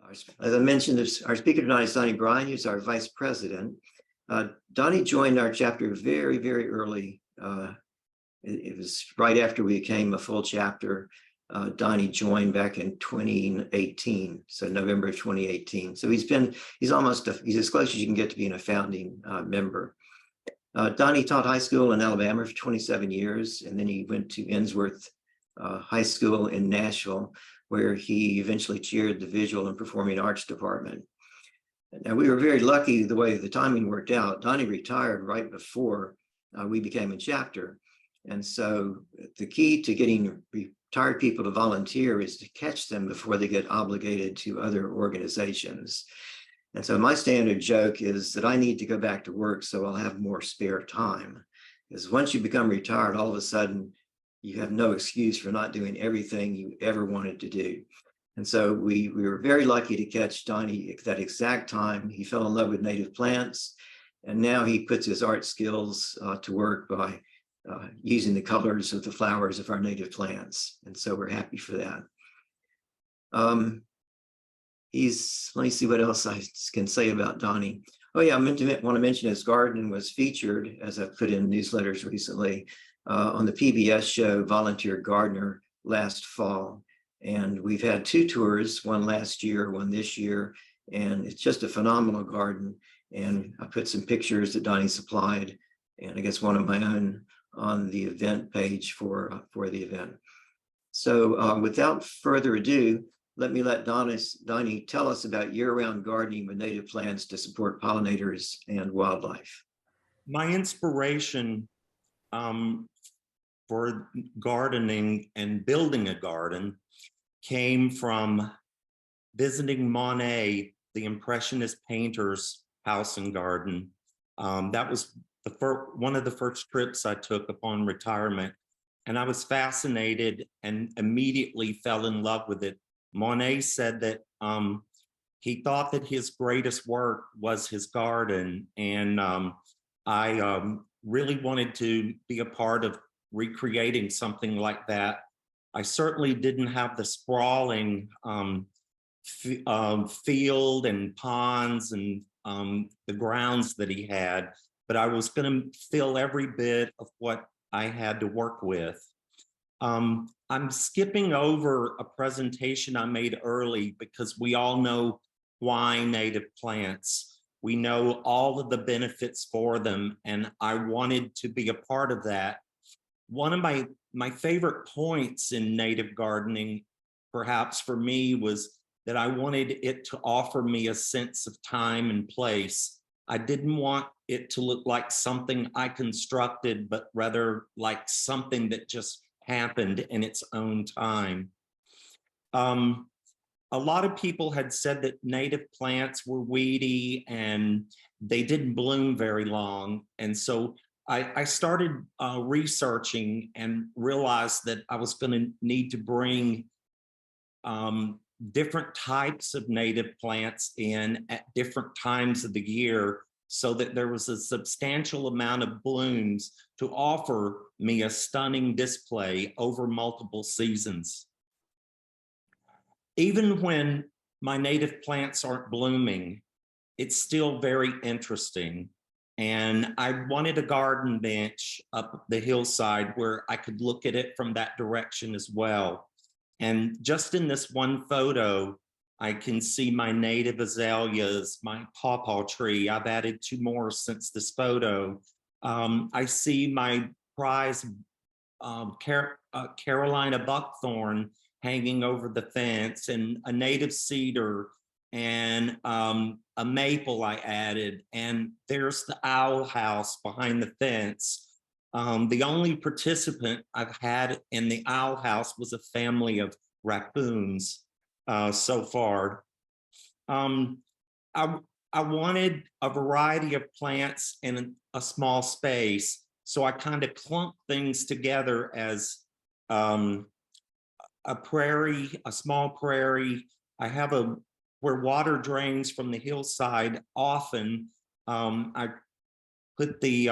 As I mentioned, our speaker tonight is Donnie Bryan, who's our vice president. Donnie joined our chapter very, very early. It was right after we became a full chapter. Donnie joined back in 2018, so November of 2018. So he's as close as you can get to being a founding member. Donnie taught high school in Alabama for 27 years, and then he went to Ensworth High School in Nashville, where he eventually chaired the Visual and Performing Arts Department. Now, we were very lucky the way the timing worked out. Donnie retired right before we became a chapter. And so the key to getting retired people to volunteer is to catch them before they get obligated to other organizations. And so my standard joke is that I need to go back to work so I'll have more spare time. Because once you become retired, all of a sudden, you have no excuse for not doing everything you ever wanted to do. And so we were very lucky to catch Donnie at that exact time. He fell in love with native plants, and now he puts his art skills to work by using the colors of the flowers of our native plants. And so we're happy for that. Let me see what else I can say about Donnie. Oh yeah, I want to mention his garden was featured, as I put in newsletters recently, on the PBS show Volunteer Gardener last fall. And we've had 2 tours, one last year, one this year, and it's just a phenomenal garden. And I put some pictures that Donnie supplied, and I guess one of my own on the event page for the event. So without further ado, let Donnie tell us about year-round gardening with native plants to support pollinators and wildlife. My inspiration for gardening and building a garden came from visiting Monet, the Impressionist painter's house and garden. That was one of the first trips I took upon retirement, and I was fascinated and immediately fell in love with it. Monet said that he thought that his greatest work was his garden, and I really wanted to be a part of recreating something like that. I certainly didn't have the sprawling field and ponds and the grounds that he had, but I was going to fill every bit of what I had to work with. I'm skipping over a presentation I made early because we all know why native plants. We know all of the benefits for them, and I wanted to be a part of that. One of my favorite points in native gardening, perhaps for me, was that I wanted it to offer me a sense of time and place. I didn't want it to look like something I constructed, but rather like something that just happened in its own time. A lot of people had said that native plants were weedy and they didn't bloom very long. And so I started researching and realized that I was going to need to bring different types of native plants in at different times of the year so that there was a substantial amount of blooms to offer me a stunning display over multiple seasons. Even when my native plants aren't blooming, it's still very interesting. And I wanted a garden bench up the hillside where I could look at it from that direction as well. And just in this one photo, I can see my native azaleas, my pawpaw tree. I've added 2 more since this photo. I see my prize Carolina buckthorn hanging over the fence, and a native cedar, and a maple I added, and there's the owl house behind the fence. The only participant I've had in the owl house was a family of raccoons so far. I wanted a variety of plants in a small space, so I kind of clumped things together as a prairie, a small prairie. I have where water drains from the hillside often. I put the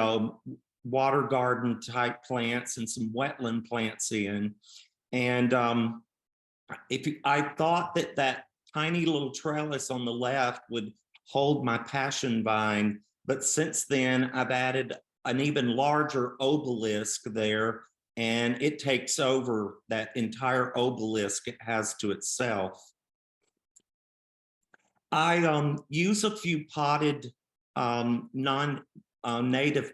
water garden type plants and some wetland plants in. And I thought that tiny little trellis on the left would hold my passion vine. But since then, I've added an even larger obelisk there, and it takes over that entire obelisk it has to itself. I use a few potted non-native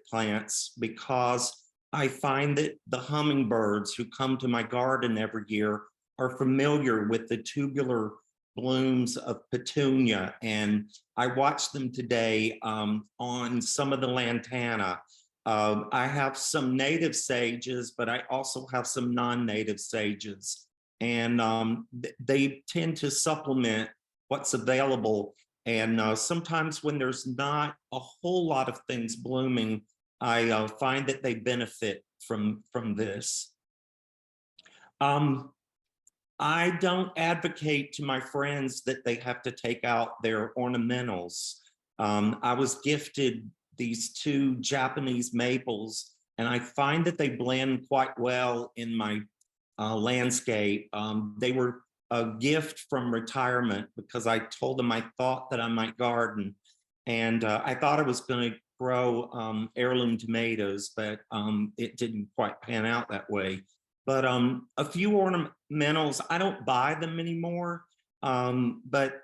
plants because I find that the hummingbirds who come to my garden every year are familiar with the tubular blooms of petunia. And I watched them today on some of the lantana. I have some native sages, but I also have some non-native sages. And they tend to supplement what's available. And sometimes when there's not a whole lot of things blooming, I find that they benefit from this. I don't advocate to my friends that they have to take out their ornamentals. I was gifted these 2 Japanese maples, and I find that they blend quite well in my landscape. They were a gift from retirement because I told them I thought that I might garden. And I thought I was going to grow heirloom tomatoes, but it didn't quite pan out that way. But a few ornamentals, I don't buy them anymore. But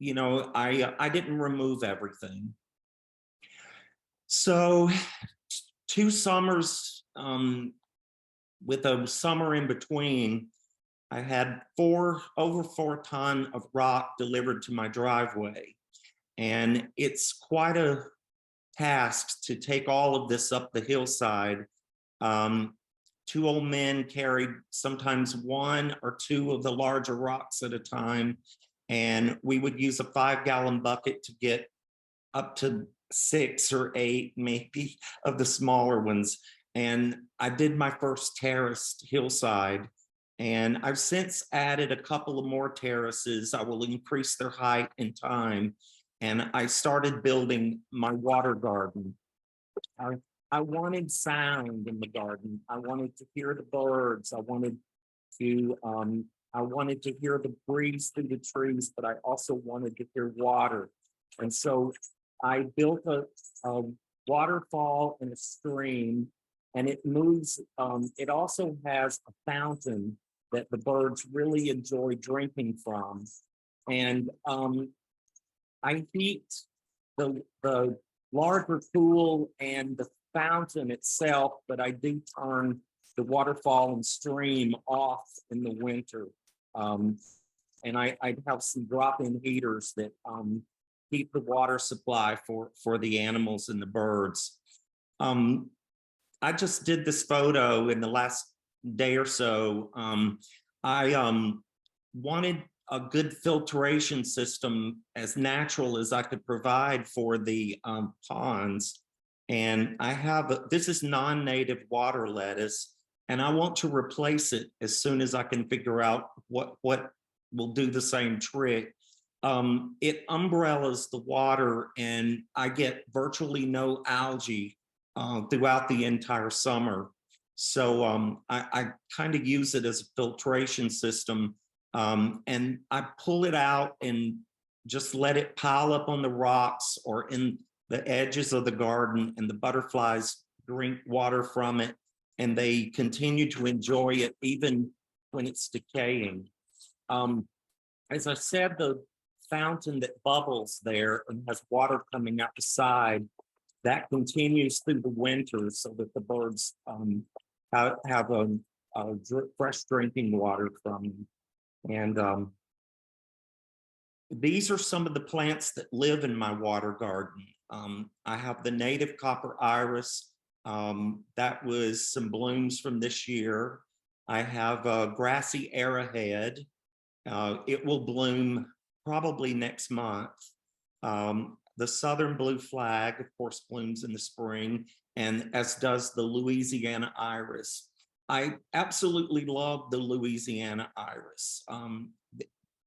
you know, I didn't remove everything. So 2 summers with a summer in between, I had over 4 tons of rock delivered to my driveway. And it's quite a task to take all of this up the hillside. 2 old men carried sometimes 1 or 2 of the larger rocks at a time. And we would use a 5-gallon bucket to get up to 6 or 8 maybe of the smaller ones. And I did my first terraced hillside. And I've since added a couple of more terraces. I will increase their height in time. And I started building my water garden. I wanted sound in the garden. I wanted to hear the birds. I wanted to hear the breeze through the trees, but I also wanted to hear water. And so I built a waterfall and a stream, and it moves. It also has a fountain that the birds really enjoy drinking from. And I heat the larger pool and the fountain itself, but I do turn the waterfall and stream off in the winter. And I have some drop-in heaters that keep the water supply for the animals and the birds. I just did this photo in the last day or so. I wanted a good filtration system as natural as I could provide for the ponds. And I have, this is non-native water lettuce, and I want to replace it as soon as I can figure out what will do the same trick. It umbrellas the water, and I get virtually no algae throughout the entire summer. So I kind of use it as a filtration system, and I pull it out and just let it pile up on the rocks or in the edges of the garden, and the butterflies drink water from it, and they continue to enjoy it even when it's decaying. As I said, the fountain that bubbles there and has water coming out the side, that continues through the winter so that the birds have fresh drinking water from them. And these are some of the plants that live in my water garden. I have the native copper iris. That was some blooms from this year. I have a grassy arrowhead. It will bloom probably next month. The southern blue flag, of course, blooms in the spring, and as does the Louisiana iris. I absolutely love the Louisiana iris.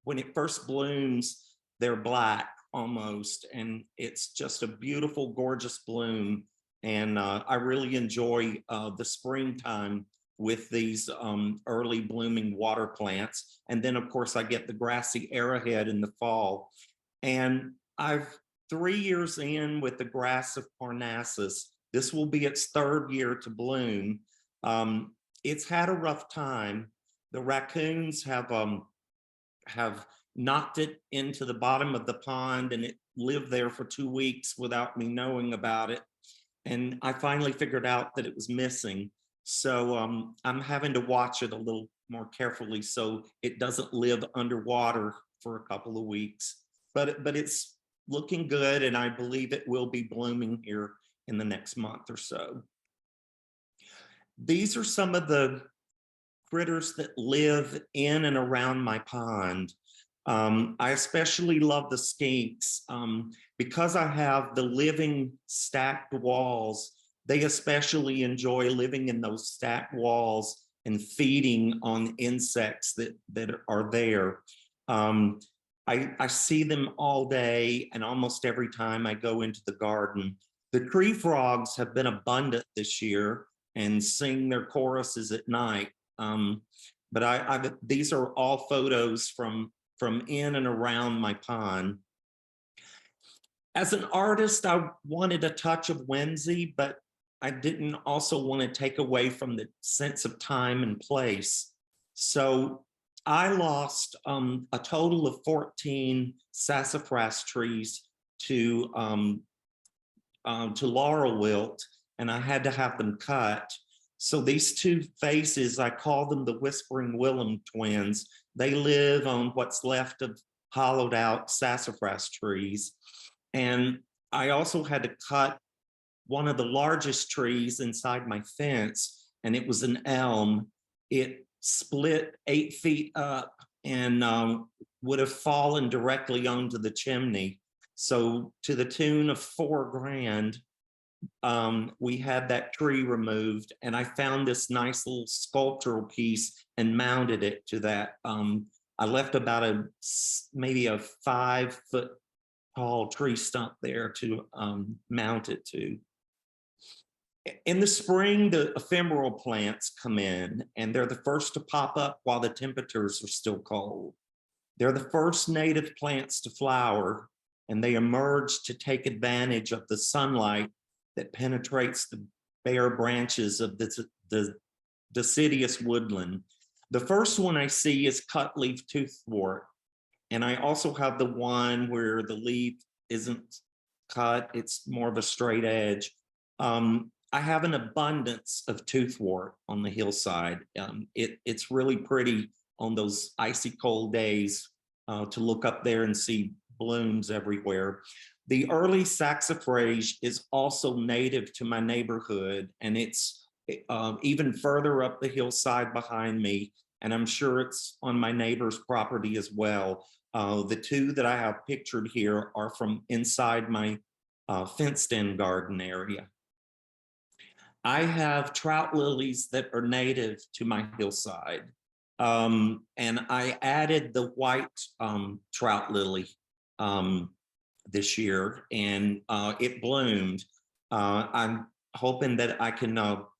When it first blooms, they're black almost, and it's just a beautiful, gorgeous bloom. And I really enjoy the springtime with these early blooming water plants. And then of course I get the grassy arrowhead in the fall. And I've 3 years in with the grass of Parnassus. This will be its 3rd year to bloom. It's had a rough time. The raccoons have knocked it into the bottom of the pond, and it lived there for 2 weeks without me knowing about it. And I finally figured out that it was missing. So I'm having to watch it a little more carefully so it doesn't live underwater for a couple of weeks. But it's looking good, and I believe it will be blooming here in the next month or so. These are some of the critters that live in and around my pond. I especially love the skinks. Because I have the living stacked walls, they especially enjoy living in those stacked walls and feeding on insects that are there. I see them all day, and almost every time I go into the garden. The tree frogs have been abundant this year and sing their choruses at night. But these are all photos from in and around my pond. As an artist, I wanted a touch of whimsy, but I didn't also want to take away from the sense of time and place. So I lost a total of 14 sassafras trees to laurel wilt, and I had to have them cut. So these two faces, I call them the Whispering Willow twins. They live on what's left of hollowed out sassafras trees. And I also had to cut one of the largest trees inside my fence, and it was an elm. It split 8 feet up and would have fallen directly onto the chimney. So to the tune of $4,000, we had that tree removed, and I found this nice little sculptural piece and mounted it to that. I left about maybe a 5-foot tall tree stump there to mount it to. In the spring, the ephemeral plants come in, and they're the first to pop up while the temperatures are still cold. They're the first native plants to flower, and they emerge to take advantage of the sunlight that penetrates the bare branches of the deciduous woodland. The first one I see is cutleaf toothwort, and I also have the one where the leaf isn't cut, it's more of a straight edge. I have an abundance of toothwort on the hillside. It's really pretty on those icy cold days to look up there and see blooms everywhere. The early saxifrage is also native to my neighborhood, and it's even further up the hillside behind me, and I'm sure it's on my neighbor's property as well. The two that I have pictured here are from inside my fenced-in garden area. I have trout lilies that are native to my hillside, and I added the white trout lily this year, and it bloomed. I'm hoping that I can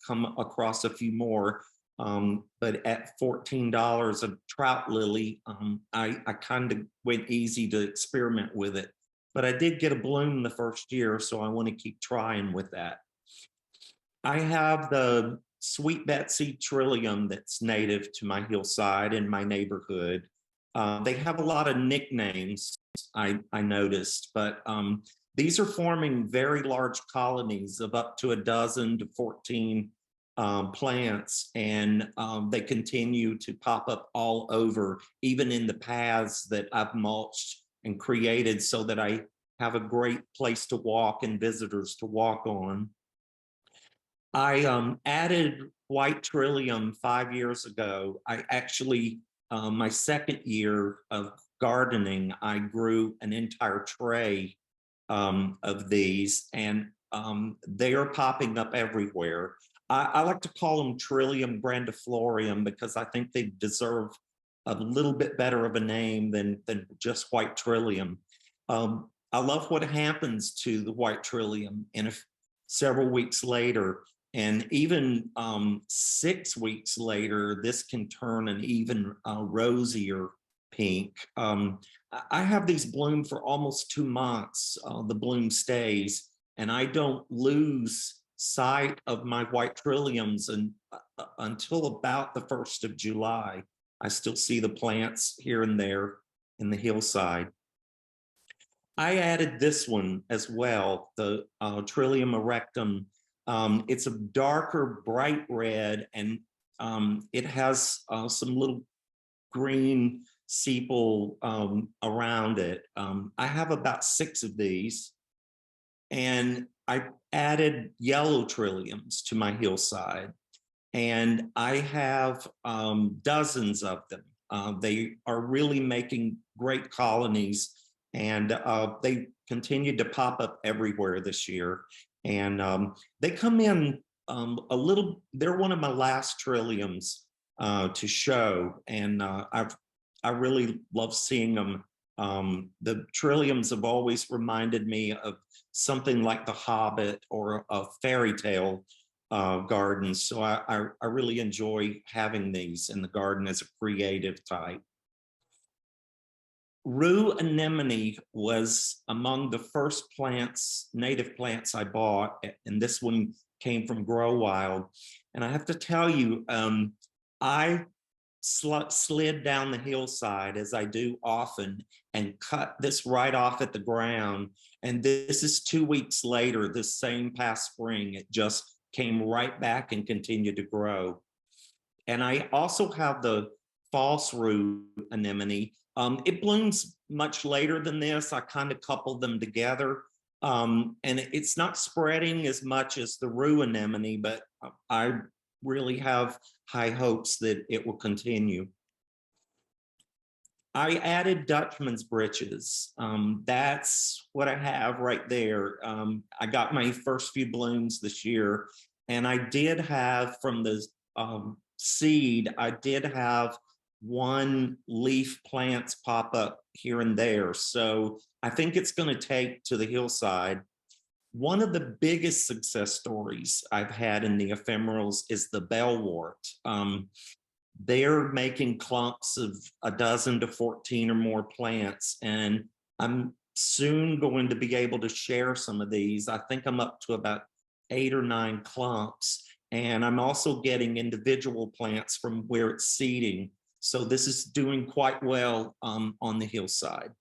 come across a few more, but at $14 a trout lily, I kind of went easy to experiment with it. But I did get a bloom the first year, so I want to keep trying with that. I have the Sweet Betsy trillium that's native to my hillside in my neighborhood. They have a lot of nicknames, I noticed, but these are forming very large colonies of up to 12 to 14 plants, and they continue to pop up all over, even in the paths that I've mulched and created so that I have a great place to walk and visitors to walk on. I added white trillium 5 years ago. I actually, my second year of gardening, I grew an entire tray of these, and they are popping up everywhere. I like to call them Trillium grandiflorium because I think they deserve a little bit better of a name than just white trillium. I love what happens to the white trillium. And if several weeks later, And even 6 weeks later, this can turn an even rosier pink. I have these bloom for almost 2 months. The bloom stays, and I don't lose sight of my white trilliums until about the 1st of July. I still see the plants here and there in the hillside. I added this one as well, the Trillium erectum. It's a darker bright red, and it has some little green sepal around it. I have about 6 of these, and I added yellow trilliums to my hillside, and I have dozens of them. They are really making great colonies, and they continued to pop up everywhere this year. And they come in a little, they're one of my last trilliums to show, and I really love seeing them. The trilliums have always reminded me of something like The Hobbit or a fairy tale garden. So I really enjoy having these in the garden as a creative type. Rue anemone was among the first plants, native plants I bought, and this one came from Grow Wild. And I have to tell you, I slid down the hillside, as I do often, and cut this right off at the ground. And this is 2 weeks later, this same past spring, it just came right back and continued to grow. And I also have the false rue anemone. It blooms much later than this. I kind of coupled them together. And it's not spreading as much as the rue anemone, but I really have high hopes that it will continue. I added Dutchman's breeches. That's what I have right there. I got my first few blooms this year, and I did have from the seed, I did have 1 leaf plants pop up here and there. So I think it's going to take to the hillside. One of the biggest success stories I've had in the ephemerals is the bellwort. They're making clumps of a dozen to 14 or more plants, and I'm soon going to be able to share some of these. I think I'm up to about 8 or 9 clumps, and I'm also getting individual plants from where it's seeding. So this is doing quite well on the hillside.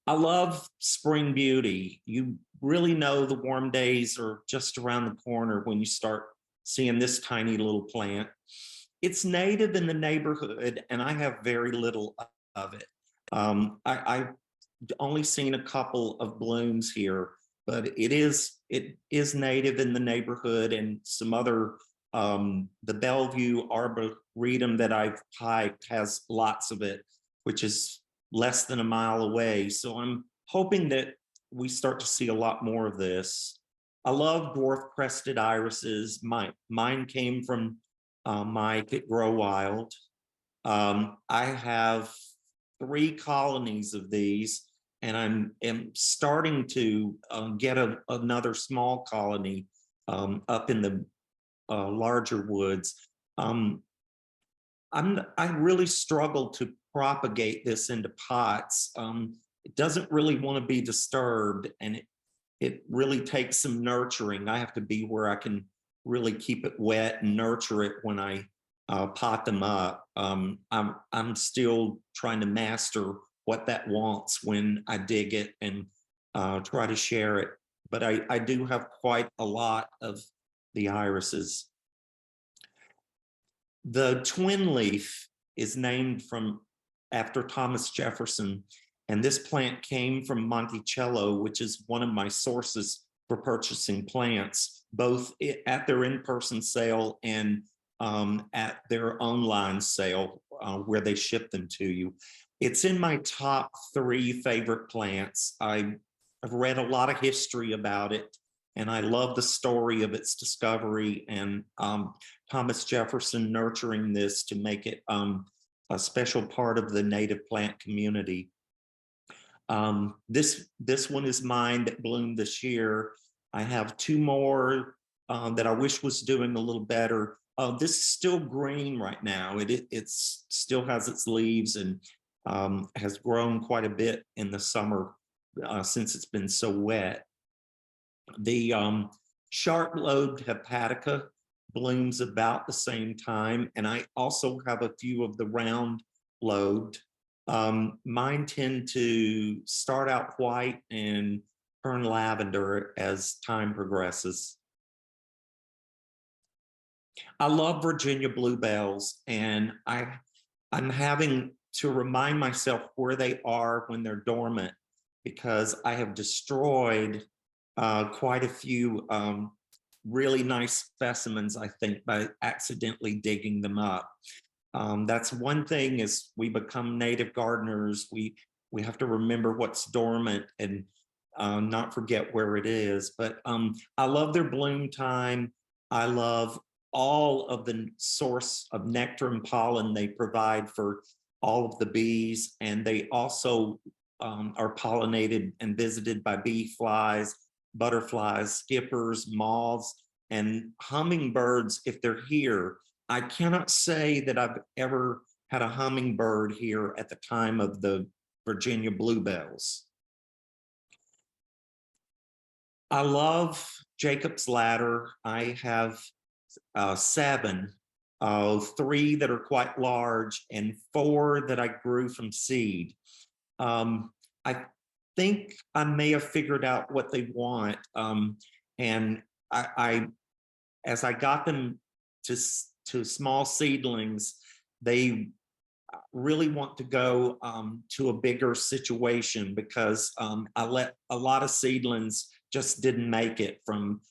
I love spring beauty. You really know the warm days are just around the corner when you start seeing this tiny little plant. It's native in the neighborhood, and I have very little of it. I've only seen a couple of blooms here, but it is native in the neighborhood, and some other, the Bellevue Arboretum that I've hiked has lots of it, which is less than a mile away. So I'm hoping that we start to see a lot more of this. I love dwarf crested irises. Mine came from Mike at Grow Wild. I have 3 colonies of these, and am starting to get another small colony up in the larger woods. I really struggle to propagate this into pots. It doesn't really want to be disturbed, and it really takes some nurturing. I have to be where I can really keep it wet and nurture it when I pot them up. I'm still trying to master what that wants when I dig it and try to share it. But I do have quite a lot of the irises. The twin leaf is named after Thomas Jefferson, and this plant came from Monticello, which is one of my sources for purchasing plants, both at their in-person sale and at their online sale where they ship them to you. It's in my top 3 favorite plants. I've read a lot of history about it, and I love the story of its discovery and Thomas Jefferson nurturing this to make it a special part of the native plant community. This one is mine that bloomed this year. I have 2 more that I wish was doing a little better. This is still green right now. It's still has its leaves and has grown quite a bit in the summer since it's been so wet. The sharp-lobed hepatica blooms about the same time, and I also have a few of the round-lobed. Mine tend to start out white and turn lavender as time progresses. I love Virginia bluebells, and I'm having to remind myself where they are when they're dormant, because I have destroyed quite a few really nice specimens, I think, by accidentally digging them up. That's one thing, as we become native gardeners, we have to remember what's dormant and not forget where it is. But I love their bloom time. I love all of the source of nectar and pollen they provide for all of the bees, and they also are pollinated and visited by bee flies, butterflies, skippers, moths, and hummingbirds if they're here. I cannot say that I've ever had a hummingbird here at the time of the Virginia bluebells. I love Jacob's ladder. I have 7, 3 that are quite large and 4 that I grew from seed. I think I may have figured out what they want. And as I got them to small seedlings, they really want to go to a bigger situation, because I let a lot of seedlings just didn't make it from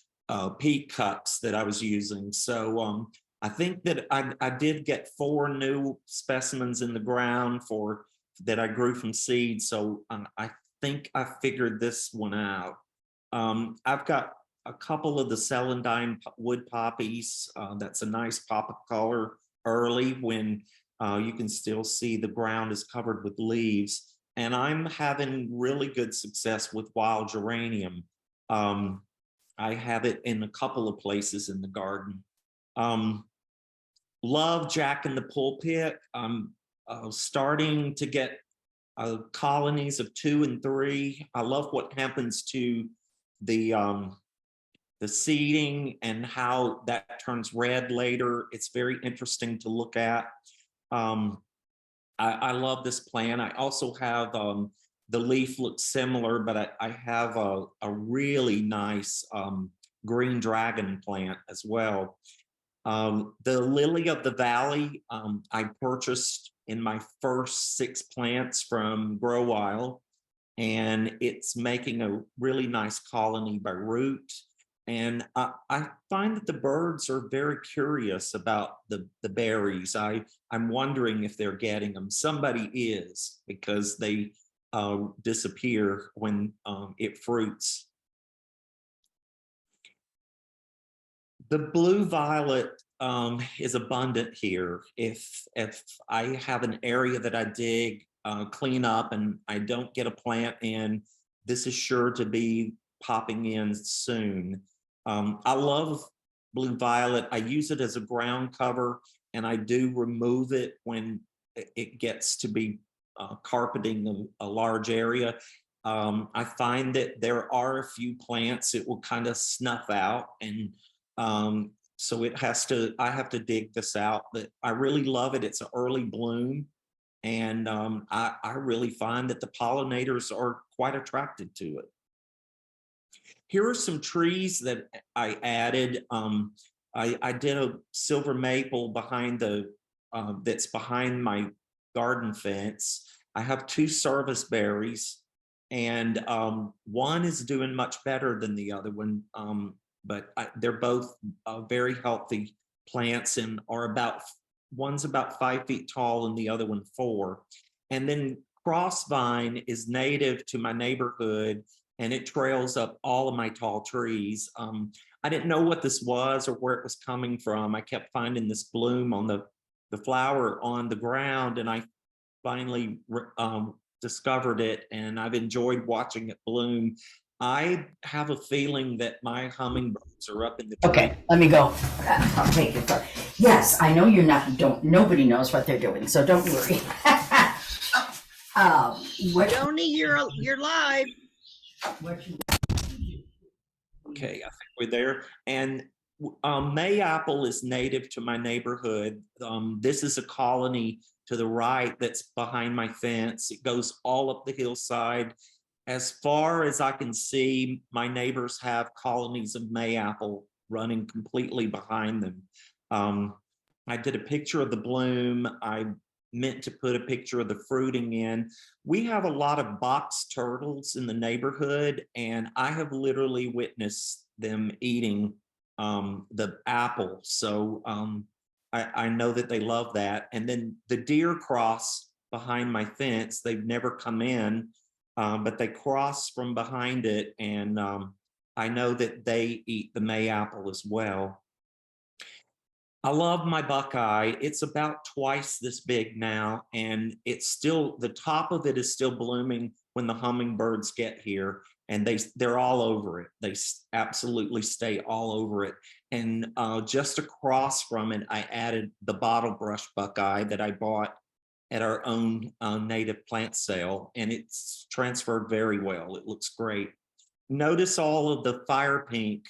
peat cups that I was using. So I think that I did get 4 new specimens in the ground that I grew from seed. So I think I figured this one out. I've got a couple of the celandine wood poppies. That's a nice pop of color early when you can still see the ground is covered with leaves. And I'm having really good success with wild geranium. I have it in a couple of places in the garden. Love Jack in the Pulpit. I'm starting to get colonies of 2 and 3. I love what happens to the seeding and how that turns red later. It's very interesting to look at. I love this plant. I also have the leaf looks similar, but I have a really nice green dragon plant as well. The lily of the valley, I purchased in my first 6 plants from Grow Wild, and it's making a really nice colony by root. And I find that the birds are very curious about the berries. I'm wondering if they're getting them. Somebody is, because they disappear when it fruits. The blue violet is abundant here. If I have an area that I dig, clean up, and I don't get a plant in, this is sure to be popping in soon. I love blue violet. I use it as a ground cover, and I do remove it when it gets to be carpeting a large area. I find that there are a few plants it will kind of snuff out, and so I have to dig this out. But I really love it. It's an early bloom, and I really find that the pollinators are quite attracted to it. Here are some trees that I added. I did a silver maple behind that's behind my garden fence. I have 2 service berries, and one is doing much better than the other one. But they're both very healthy plants, and one's about 5 feet tall and the other one 4. And then crossvine is native to my neighborhood, and it trails up all of my tall trees. I didn't know what this was or where it was coming from. I kept finding this bloom on the flower on the ground, and I finally discovered it, and I've enjoyed watching it bloom. I have a feeling that my hummingbirds are up in the tree. Okay, let me go. I'll take it. Yes, I know you're not. Don't. Nobody knows what they're doing, so don't worry. What? Joni, you're live. What you, Okay, I think we're there. And Mayapple is native to my neighborhood. This is a colony to the right that's behind my fence. It goes all up the hillside. As far as I can see, my neighbors have colonies of Mayapple running completely behind them. I did a picture of the bloom. I meant to put a picture of the fruiting in. We have a lot of box turtles in the neighborhood, and I have literally witnessed them eating the apple. So I know that they love that. And then the deer cross behind my fence. They've never come in, but they cross from behind it. And I know that they eat the Mayapple as well. I love my buckeye. It's about twice this big now, and it's still, the top of it is still blooming when the hummingbirds get here, and they're all over it. They absolutely stay all over it. And just across from it, I added the bottle brush buckeye that I bought at our own native plant sale, and it's transferred very well. It looks great. Notice all of the fire pink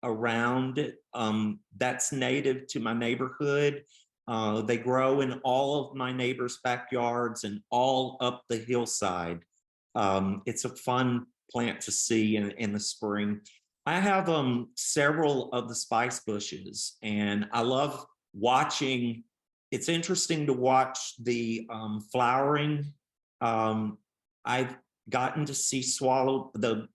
around it. That's native to my neighborhood. They grow in all of my neighbors' backyards and all up the hillside. It's a fun plant to see in the spring. I have several of the spice bushes, and I love watching. It's interesting to watch the flowering. I've gotten to see the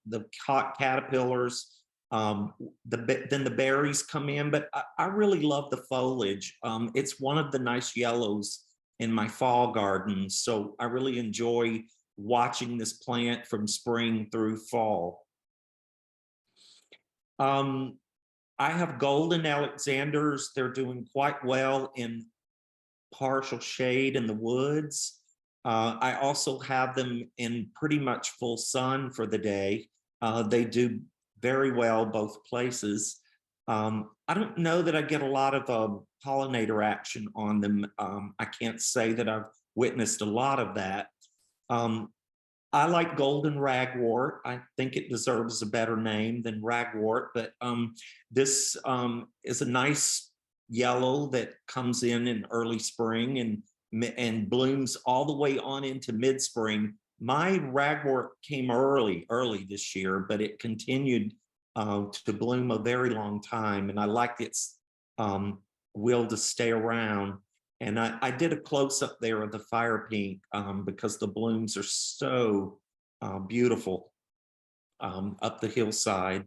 caterpillars. Then the berries come in, but I really love the foliage. It's one of the nice yellows in my fall garden, so I really enjoy watching this plant from spring through fall. I have golden Alexanders. They're doing quite well in partial shade in the woods. I also have them in pretty much full sun for the day. They do very well both places. I don't know that I get a lot of pollinator action on them. I can't say that I've witnessed a lot of that. I like golden ragwort. I think it deserves a better name than ragwort, but this is a nice yellow that comes in early spring and blooms all the way on into mid-spring. My ragwort came early this year, but it continued to bloom a very long time, and I like its will to stay around. And I did a close-up there of the fire pink because the blooms are so beautiful up the hillside.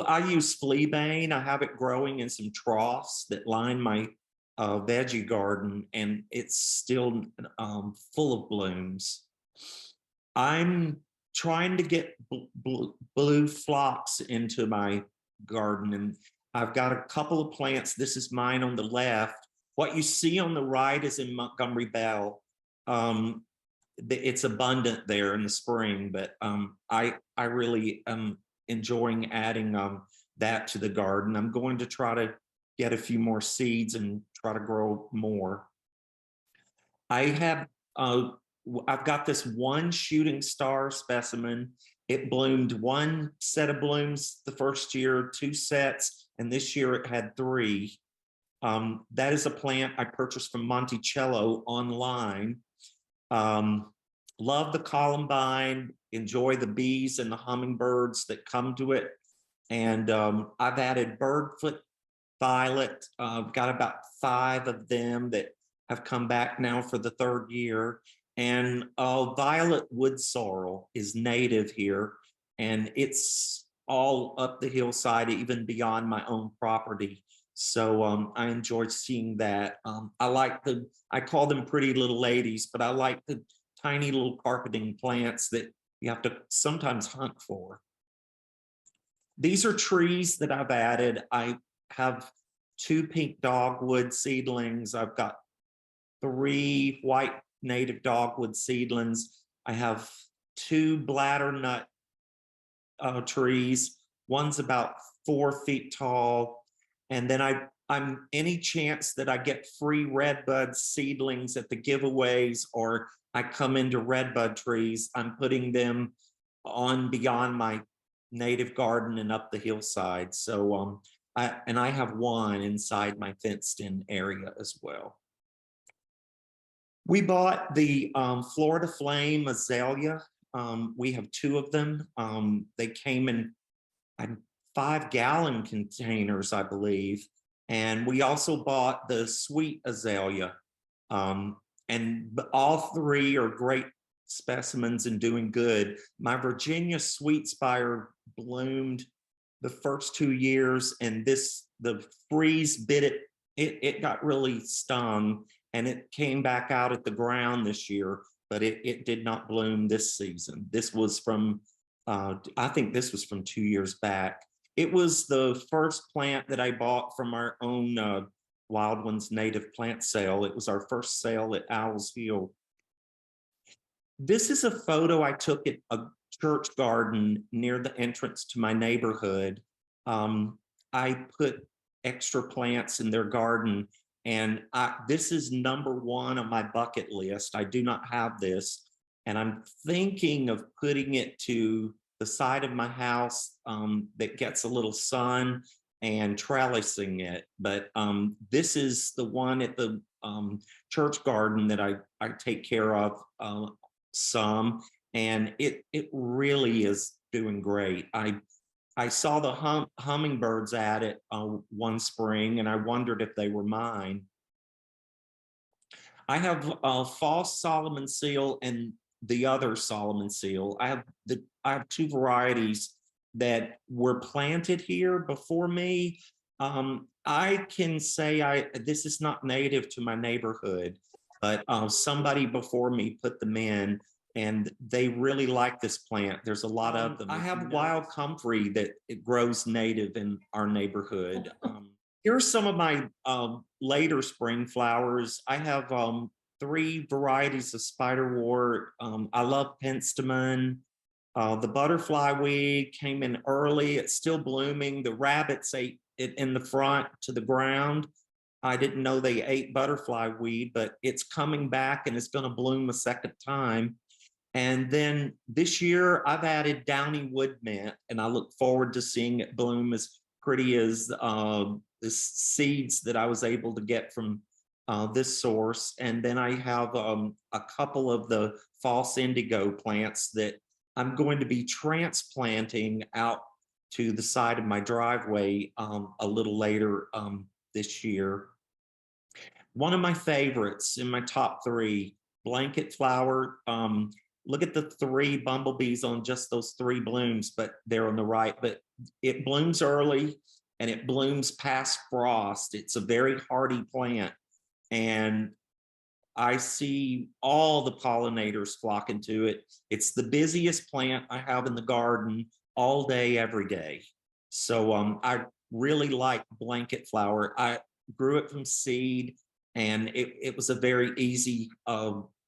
I use fleabane. I have it growing in some troughs that line my veggie garden, and it's still full of blooms. I'm trying to get blue phlox into my garden, and I've got a couple of plants. This is mine on the left. What you see on the right is in Montgomery Bell. It's abundant there in the spring, but I really am enjoying adding that to the garden. I'm going to try to get a few more seeds and try to grow more. I've got this one shooting star specimen. It bloomed one set of blooms the first year, 2 sets, and this year it had 3. That is a plant I purchased from Monticello online. Love the columbine, enjoy the bees and the hummingbirds that come to it. And I've added birdfoot violet. I've got about 5 of them that have come back now for the 3rd year. And violet wood sorrel is native here, and it's all up the hillside, even beyond my own property. So I enjoy seeing that. I call them pretty little ladies, but I like the tiny little carpeting plants that you have to sometimes hunt for. These are trees that I've added. I have 2 pink dogwood seedlings. I've got 3 white native dogwood seedlings. I have 2 bladdernut trees. One's about 4 feet tall. And then I'm any chance that I get free redbud seedlings at the giveaways, or I come into redbud trees, I'm putting them on beyond my native garden and up the hillside. So I have one inside my fenced in area as well. We bought the Florida Flame azalea. We have 2 of them. They came in 5-gallon containers, I believe. And we also bought the sweet azalea. And all 3 are great specimens and doing good. My Virginia sweet spire bloomed the first 2 years, and the freeze bit it. It got really stung, and it came back out at the ground this year, but it did not bloom this season. This was from, I think this was from 2 years back. It was the first plant that I bought from our own Wild Ones native plant sale. It was our first sale at Owl's Hill. This is a photo I took at a church garden near the entrance to my neighborhood. I put extra plants in their garden, and this is #1 on my bucket list. I do not have this, and I'm thinking of putting it to the side of my house that gets a little sun and trellising it. But this is the one at the church garden that I take care of some, and it really is doing great. I saw the hummingbirds at it one spring, and I wondered if they were mine. I have false Solomon seal and the other Solomon seal. I have 2 varieties that were planted here before me. I can say this is not native to my neighborhood, but somebody before me put them in, and they really like this plant. There's a lot of them. I have wild comfrey that it grows native in our neighborhood. Here's some of my later spring flowers. I have 3 varieties of spiderwort. I love penstemon. The butterfly weed came in early. It's still blooming. The rabbits ate it in the front to the ground. I didn't know they ate butterfly weed, but it's coming back and it's going to bloom a second time. And then this year I've added downy wood mint, and I look forward to seeing it bloom as pretty as the seeds that I was able to get from this source. And then I have a couple of the false indigo plants that I'm going to be transplanting out to the side of my driveway a little later this year. One of my favorites in my top 3, blanket flower. Look at the 3 bumblebees on just those 3 blooms, but they're on the right. But it blooms early and it blooms past frost. It's a very hardy plant, and I see all the pollinators flocking to it. It's the busiest plant I have in the garden all day, every day. So I really like blanket flower. I grew it from seed, and it was a very easy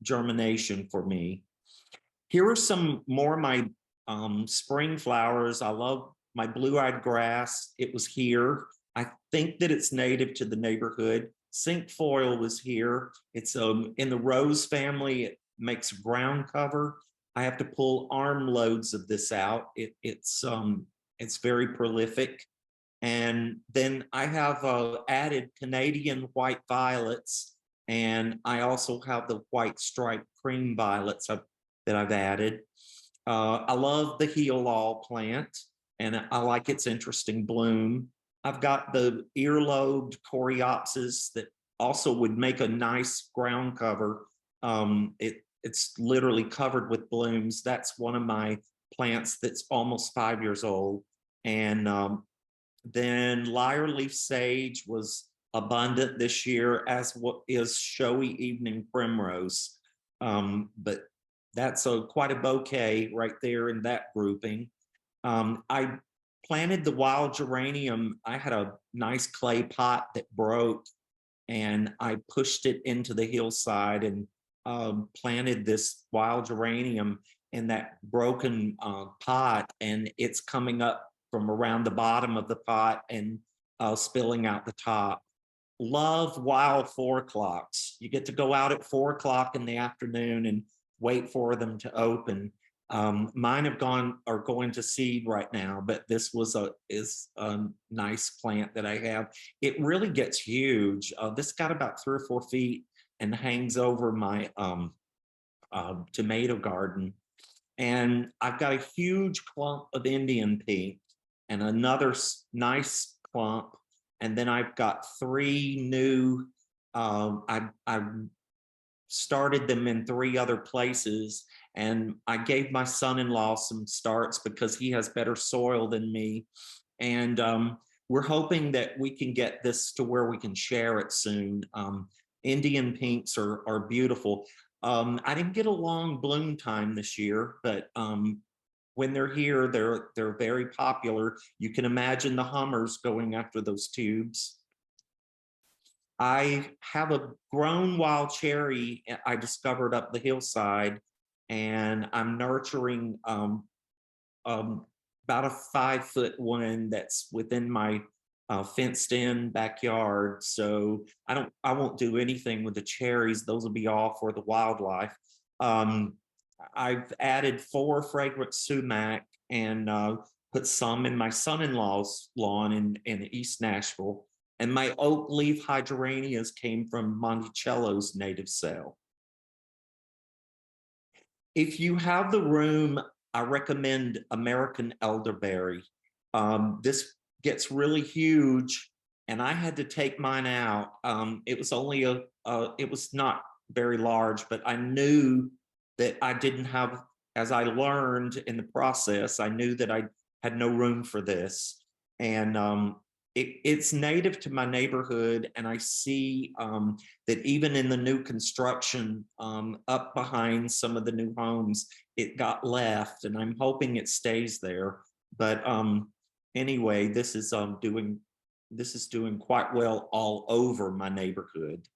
germination for me. Here are some more of my spring flowers. I love my blue-eyed grass. It was here. I think that it's native to the neighborhood. Cinquefoil was here. It's in the rose family. It makes ground cover. I have to pull armloads of this out. It's very prolific. And then I have added Canadian white violets, and I also have the white striped cream violets that I've added. I love the heel-all plant, and I like its interesting bloom. I've got the earlobed coreopsis that also would make a nice ground cover. It's literally covered with blooms. That's one of my plants that's almost 5 years old. And then lyre leaf sage was abundant this year, as what is showy evening primrose. But that's quite a bouquet right there in that grouping. I planted the wild geranium. I had a nice clay pot that broke, and I pushed it into the hillside and planted this wild geranium. in that broken pot, and it's coming up from around the bottom of the pot and spilling out the top. Love wild 4 o'clocks. You get to go out at 4 o'clock in the afternoon and wait for them to open. Mine are going to seed right now, but this is a nice plant that I have. It really gets huge. This got about 3 or 4 feet and hangs over my tomato garden. And I've got a huge clump of Indian pink and another nice clump. And then I've got 3 new, I started them in 3 other places. And I gave my son-in-law some starts because he has better soil than me. And we're hoping that we can get this to where we can share it soon. Indian pinks are beautiful. I didn't get a long bloom time this year, but when they're here, they're very popular. You can imagine the hummers going after those tubes. I have a grown wild cherry I discovered up the hillside, and I'm nurturing about a 5-foot one that's within my fenced-in backyard. So I won't do anything with the cherries; those will be all for the wildlife. I've added 4 fragrant sumac and put some in my son-in-law's lawn in East Nashville. And my oak leaf hydrangeas came from Monticello's native sale. If you have the room, I recommend American elderberry. This gets really huge, and I had to take mine out. It was only it was not very large, but I knew that I didn't have, as I learned in the process, I knew that I had no room for this. And it's native to my neighborhood, and I see that even in the new construction up behind some of the new homes, it got left, and I'm hoping it stays there. But anyway, this is doing quite well all over my neighborhood.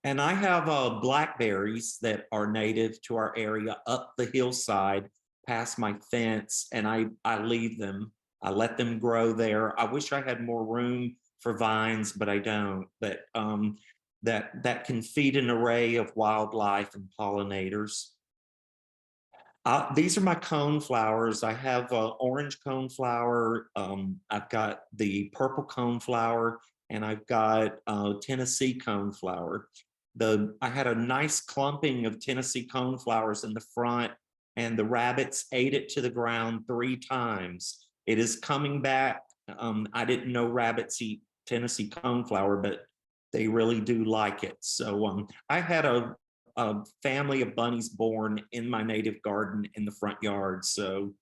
And I have blackberries that are native to our area up the hillside past my fence, and I leave them. I let them grow there. I wish I had more room for vines, but I don't. But that can feed an array of wildlife and pollinators. These are my cone flowers. I have orange cone flower. I've got the purple cone flower, and I've got Tennessee cone flower. I had a nice clumping of Tennessee cone flowers in the front, and the rabbits ate it to the ground 3 times. It is coming back. I didn't know rabbits eat Tennessee coneflower, but they really do like it. So I had a family of bunnies born in my native garden in the front yard. So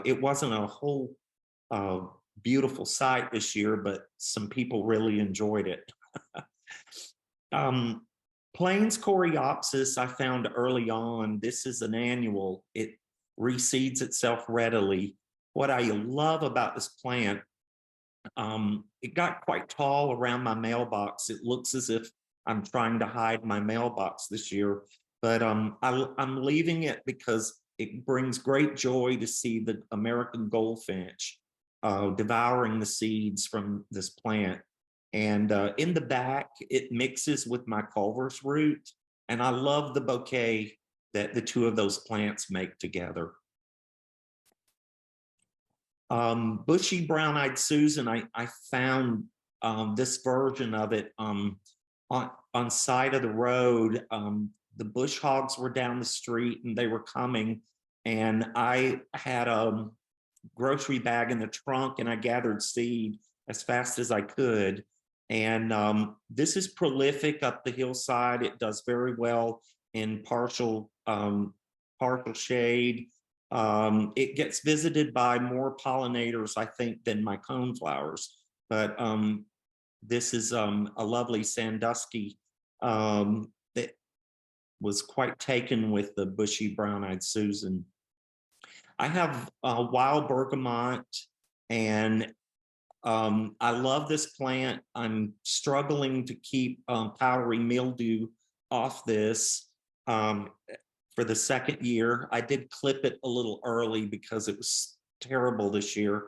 it wasn't a whole beautiful sight this year, but some people really enjoyed it. Plains coreopsis I found early on. This is an annual. It reseeds itself readily. What I love about this plant, it got quite tall around my mailbox. It looks as if I'm trying to hide my mailbox this year, but I'm leaving it because it brings great joy to see the American goldfinch devouring the seeds from this plant. And in the back, it mixes with my Culver's root, and I love the bouquet that the 2 of those plants make together. Bushy brown-eyed Susan, I found this version of it on side of the road. The bush hogs were down the street and they were coming, and I had a grocery bag in the trunk, and I gathered seed as fast as I could. And this is prolific up the hillside. It does very well in partial shade. It gets visited by more pollinators, I think, than my coneflowers. But this is a lovely Sandusky that was quite taken with the bushy brown-eyed Susan. I have wild bergamot, and I love this plant. I'm struggling to keep powdery mildew off this. For for the second year. I did clip it a little early because it was terrible this year,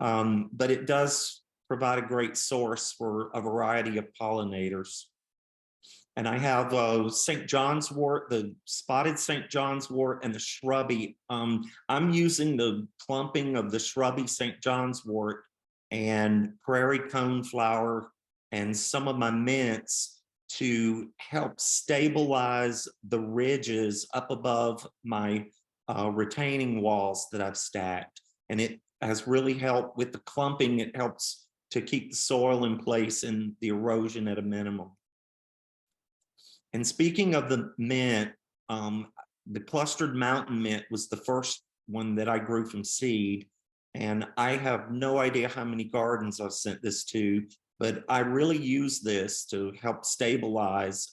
but it does provide a great source for a variety of pollinators. And I have St. John's wort, the spotted St. John's wort, and the shrubby. I'm using the clumping of the shrubby St. John's wort and prairie coneflower and some of my mints to help stabilize the ridges up above my retaining walls that I've stacked. And it has really helped with the clumping. It helps to keep the soil in place and the erosion at a minimum. And speaking of the mint, the clustered mountain mint was the first one that I grew from seed. And I have no idea how many gardens I've sent this to, but I really use this to help stabilize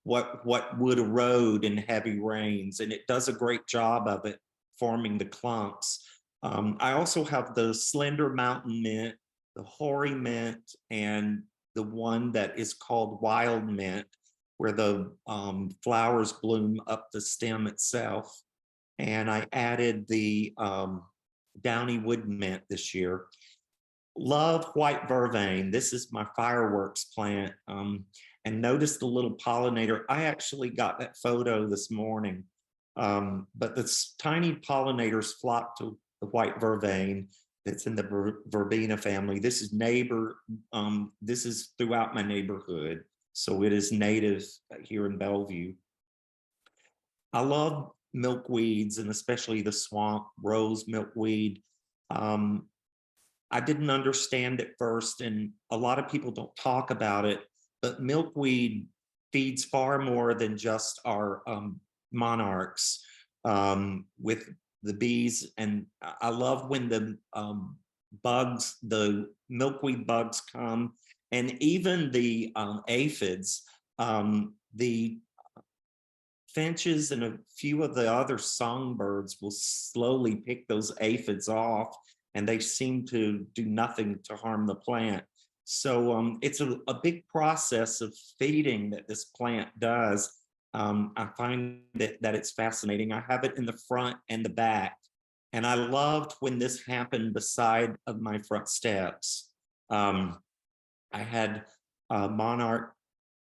what would erode in heavy rains. And it does a great job of it, forming the clumps. I also have the slender mountain mint, the hoary mint, and the one that is called wild mint, where the flowers bloom up the stem itself. And I added the downy wood mint this year. Love white vervain. This is my fireworks plant. And notice the little pollinator. I actually got that photo this morning. But the tiny pollinators flock to the white vervain that's in the verbena family. This is this is throughout my neighborhood. So it is native here in Bellevue. I love milkweeds, and especially the swamp rose milkweed. I didn't understand it first, and a lot of people don't talk about it, but milkweed feeds far more than just our monarchs with the bees. And I love when the bugs, the milkweed bugs come, and even the aphids, the finches and a few of the other songbirds will slowly pick those aphids off, and they seem to do nothing to harm the plant. So it's a big process of feeding that this plant does. I find that it's fascinating. I have it in the front and the back. And I loved when this happened beside of my front steps. I had monarch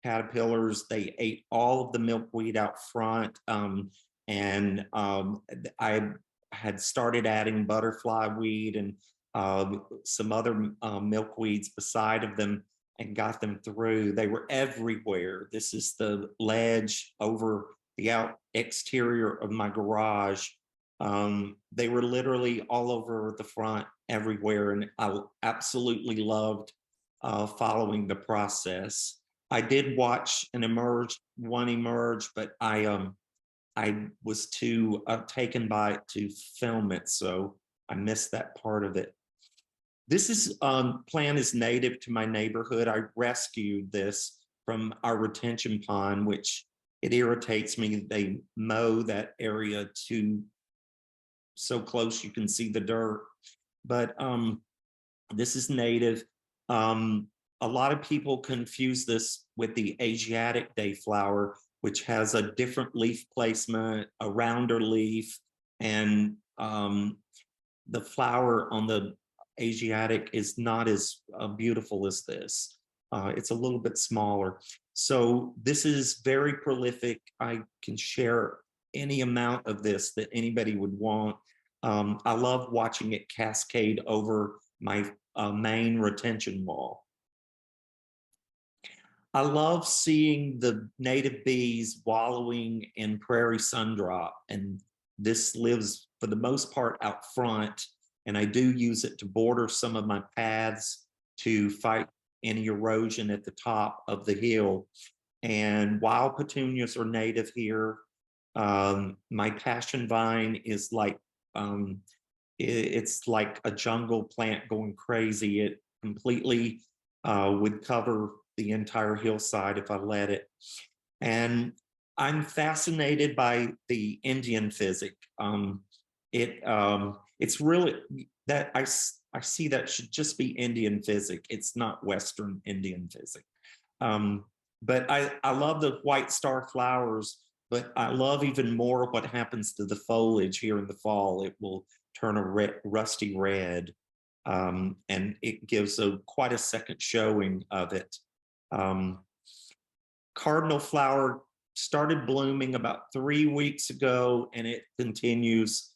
caterpillars. They ate all of the milkweed out front. And I had started adding butterfly weed and some other milkweeds beside of them and got them through. They were everywhere. This is the ledge over the exterior of my garage. They were literally all over the front, everywhere, and I absolutely loved following the process. I did watch one emerge, but I was too taken by it to film it, so I missed that part of it. This plant is native to my neighborhood. I rescued this from our retention pond, which it irritates me. They mow that area so close you can see the dirt, but this is native. A lot of people confuse this with the Asiatic dayflower, which has a different leaf placement, a rounder leaf, and the flower on the Asiatic is not as beautiful as this. It's a little bit smaller. So this is very prolific. I can share any amount of this that anybody would want. I love watching it cascade over my main retention wall. I love seeing the native bees wallowing in prairie sundrop, and this lives for the most part out front, and I do use it to border some of my paths to fight any erosion at the top of the hill. And wild petunias are native here. My passion vine is like, it's like a jungle plant going crazy. It completely would cover the entire hillside if I let it. And I'm fascinated by the Indian physic. It's really that I see that should just be Indian physic. It's not Western Indian physic. But I love the white star flowers, but I love even more what happens to the foliage here in the fall. It will turn a rusty red, and it gives quite a second showing of it. Cardinal flower started blooming about 3 weeks ago, and it continues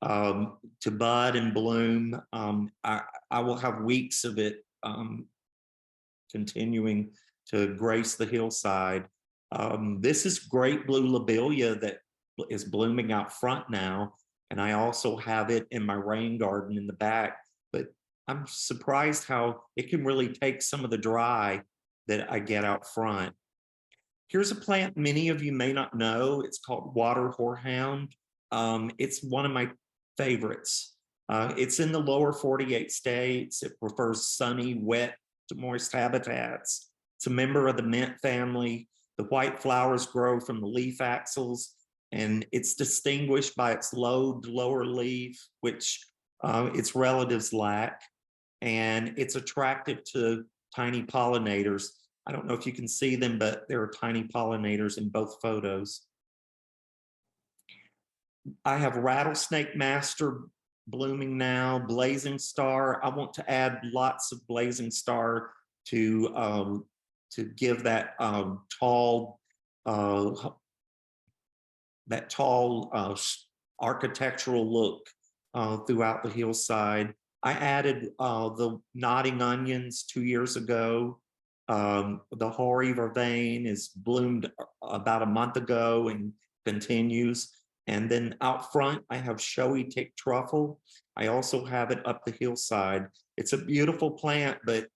to bud and bloom. I will have weeks of it continuing to grace the hillside. This is great blue lobelia that is blooming out front now, and I also have it in my rain garden in the back, but I'm surprised how it can really take some of the dry that I get out front. Here's a plant many of you may not know. It's called water horehound. It's one of my favorites. It's in the lower 48 states. It prefers sunny, wet to moist habitats. It's a member of the mint family. The white flowers grow from the leaf axils, and it's distinguished by its lobed lower leaf, which its relatives lack, and it's attractive to tiny pollinators. I don't know if you can see them, but there are tiny pollinators in both photos. I have rattlesnake master blooming now, blazing star. I want to add lots of blazing star to give that tall architectural look throughout the hillside. I added the nodding onions 2 years ago. The hoary vervain is bloomed about a month ago and continues. And then out front, I have showy tick truffle. I also have it up the hillside. It's a beautiful plant, but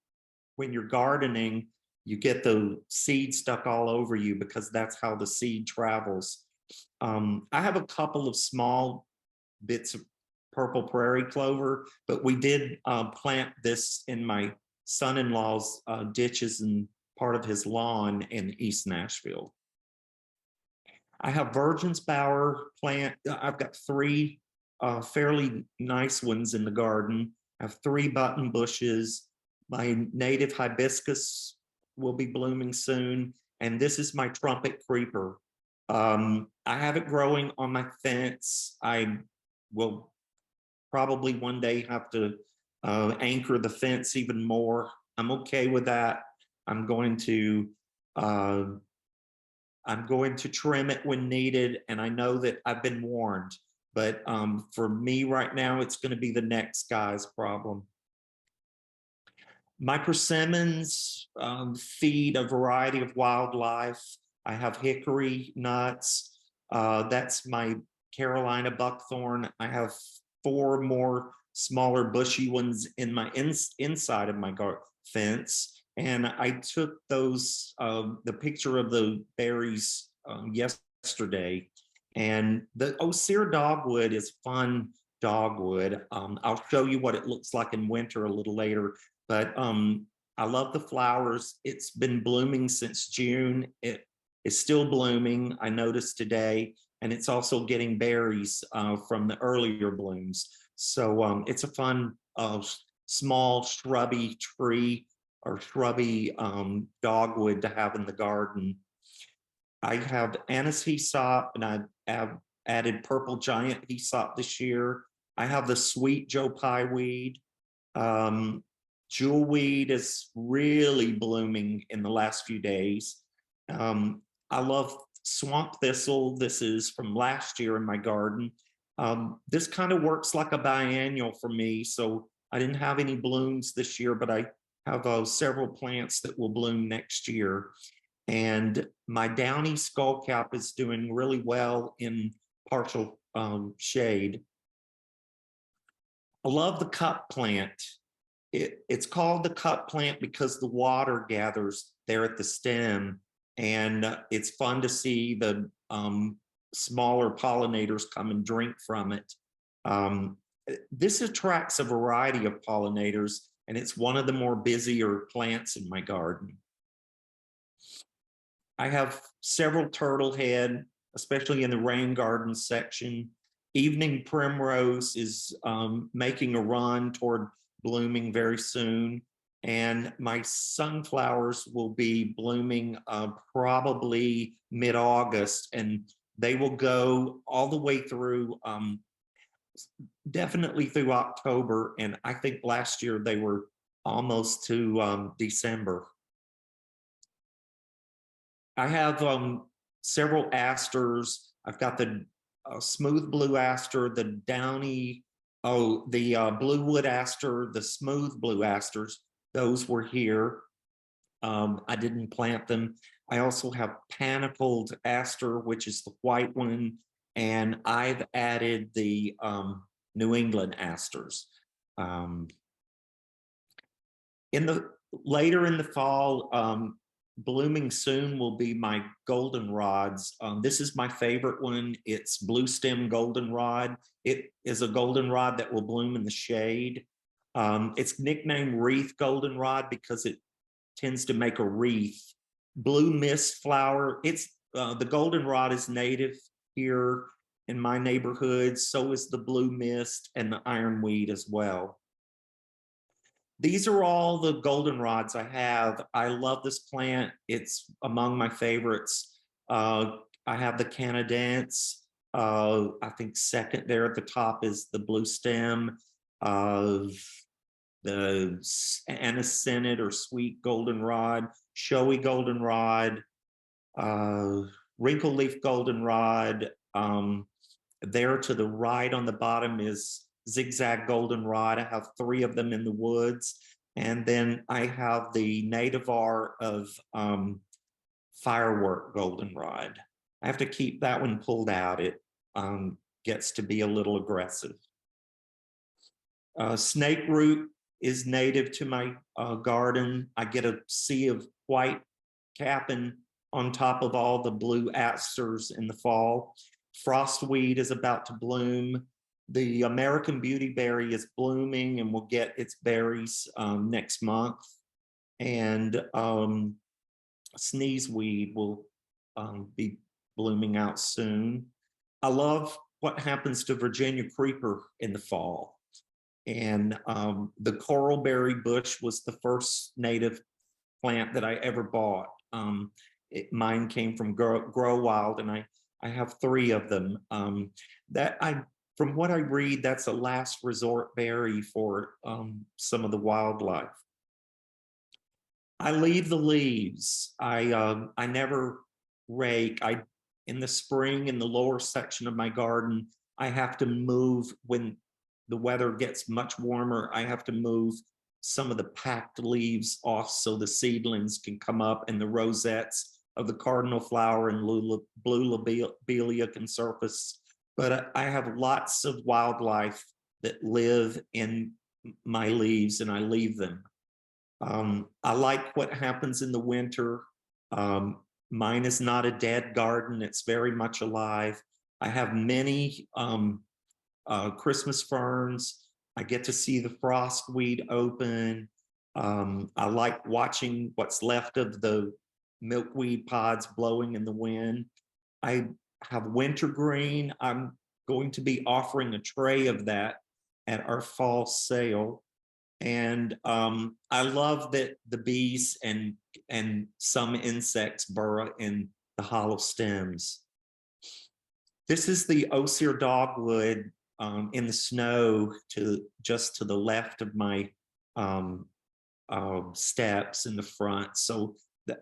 when you're gardening, you get the seed stuck all over you because that's how the seed travels. I have a couple of small bits of purple prairie clover, but we did plant this in my son-in-law's ditches and part of his lawn in East Nashville. I have Virginsbauer plant. I've got 3 fairly nice ones in the garden. I have 3 button bushes. My native hibiscus will be blooming soon. And this is my trumpet creeper. I have it growing on my fence. I will probably one day have to anchor the fence even more. I'm okay with that. I'm going to trim it when needed, and I know that I've been warned. But for me right now, it's going to be the next guy's problem. My persimmons feed a variety of wildlife. I have hickory nuts. That's my Carolina buckthorn. I have 4 more smaller bushy ones in my inside of my fence. And I took those, the picture of the berries yesterday. And the Osir dogwood is fun dogwood. I'll show you what it looks like in winter a little later. But I love the flowers. It's been blooming since June. It is still blooming, I noticed today. And it's also getting berries from the earlier blooms. So it's a fun, small shrubby tree or shrubby dogwood to have in the garden. I have anise hyssop, and I have added purple giant hyssop this year. I have the sweet Joe Pye weed. Jewelweed is really blooming in the last few days. I love swamp thistle. This is from last year in my garden. This kind of works like a biennial for me. So I didn't have any blooms this year, but I have several plants that will bloom next year. And my downy skullcap is doing really well in partial shade. I love the cup plant. It's called the cup plant because the water gathers there at the stem, and it's fun to see the smaller pollinators come and drink from it. This attracts a variety of pollinators, and it's one of the more busier plants in my garden. I have several turtlehead, especially in the rain garden section. Evening primrose is making a run toward blooming very soon. And my sunflowers will be blooming probably mid-August. And They will go all the way through, definitely through October. And I think last year they were almost to December. I have several asters. I've got the smooth blue aster, the downy, the bluewood aster, the smooth blue asters. Those were here. I didn't plant them. I also have panicled aster, which is the white one, and I've added the New England asters. Later in the fall, blooming soon will be my goldenrods. This is my favorite one. It's blue stem goldenrod. It is a goldenrod that will bloom in the shade. It's nicknamed wreath goldenrod because it tends to make a wreath. Blue mist flower. It's the goldenrod is native here in my neighborhood. So is the blue mist and the ironweed as well. These are all the goldenrods I have. I love this plant. It's among my favorites. I have the Canadense. I think second there at the top is the blue stem. The aniscented or sweet goldenrod, showy goldenrod, wrinkle leaf goldenrod. There to the right on the bottom is zigzag goldenrod. I have 3 of them in the woods. And then I have the nativar of firework goldenrod. I have to keep that one pulled out. It gets to be a little aggressive. Snake root is native to my garden. I get a sea of white capping on top of all the blue asters in the fall. Frostweed is about to bloom. The American beautyberry is blooming and will get its berries next month. And sneezeweed will be blooming out soon. I love what happens to Virginia creeper in the fall. And the coralberry bush was the first native plant that I ever bought. Mine came from Grow Wild, and I have 3 of them. From what I read, that's a last resort berry for some of the wildlife. I leave the leaves. I never rake. In the spring, in the lower section of my garden, I have to move when the weather gets much warmer. I have to move some of the packed leaves off so the seedlings can come up and the rosettes of the cardinal flower and blue lobelia can surface. But I have lots of wildlife that live in my leaves, and I leave them. I like what happens in the winter. Mine is not a dead garden. It's very much alive. I have many Christmas ferns. I get to see the frostweed open. I like watching what's left of the milkweed pods blowing in the wind. I have wintergreen. I'm going to be offering a tray of that at our fall sale. And I love that the bees and some insects burrow in the hollow stems. This is the osier dogwood in the snow just to the left of my steps in the front. So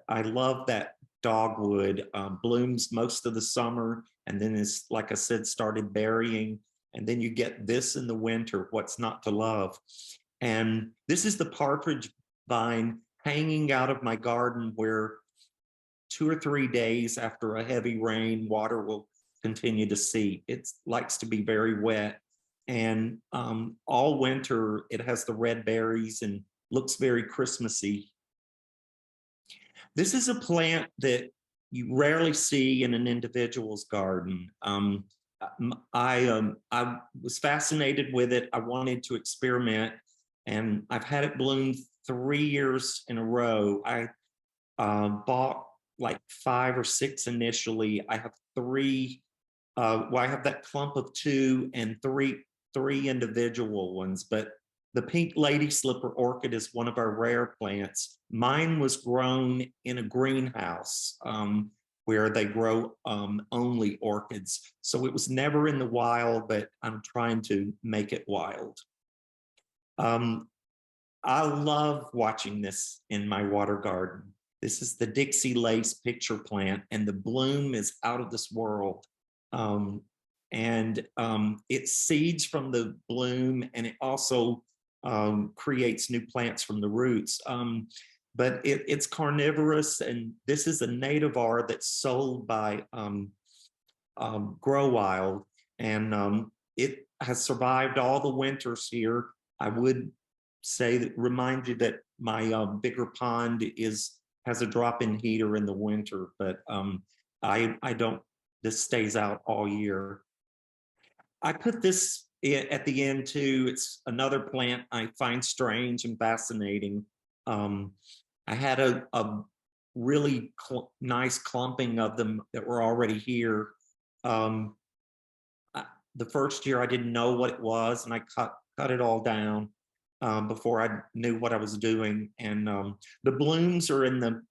I love that dogwood. Blooms most of the summer, and then is, like I said, started berrying. And then you get this in the winter. What's not to love? And this is the partridge vine hanging out of my garden, where 2 or 3 days after a heavy rain, water will continue to seep. It likes to be very wet. And all winter, it has the red berries and looks very Christmassy. This is a plant that you rarely see in an individual's garden. I was fascinated with it. I wanted to experiment, and I've had it bloom 3 years in a row. I bought like 5 or 6 initially. I have 3. I have that clump of 2 and 3 individual ones, but the pink lady slipper orchid is one of our rare plants. Mine was grown in a greenhouse. where they grow only orchids. So it was never in the wild, but I'm trying to make it wild. I love watching this in my water garden. This is the Dixie Lace picture plant, and the bloom is out of this world. It seeds from the bloom, and it also creates new plants from the roots. But it's carnivorous, and this is a native that's sold by Grow Wild, and it has survived all the winters here. I would say that, remind you that my bigger pond has a drop-in heater in the winter, but I don't. This stays out all year. I put this at the end too. It's another plant I find strange and fascinating. I had a really nice clumping of them that were already here. The first year I didn't know what it was, and I cut it all down before I knew what I was doing. And the blooms are in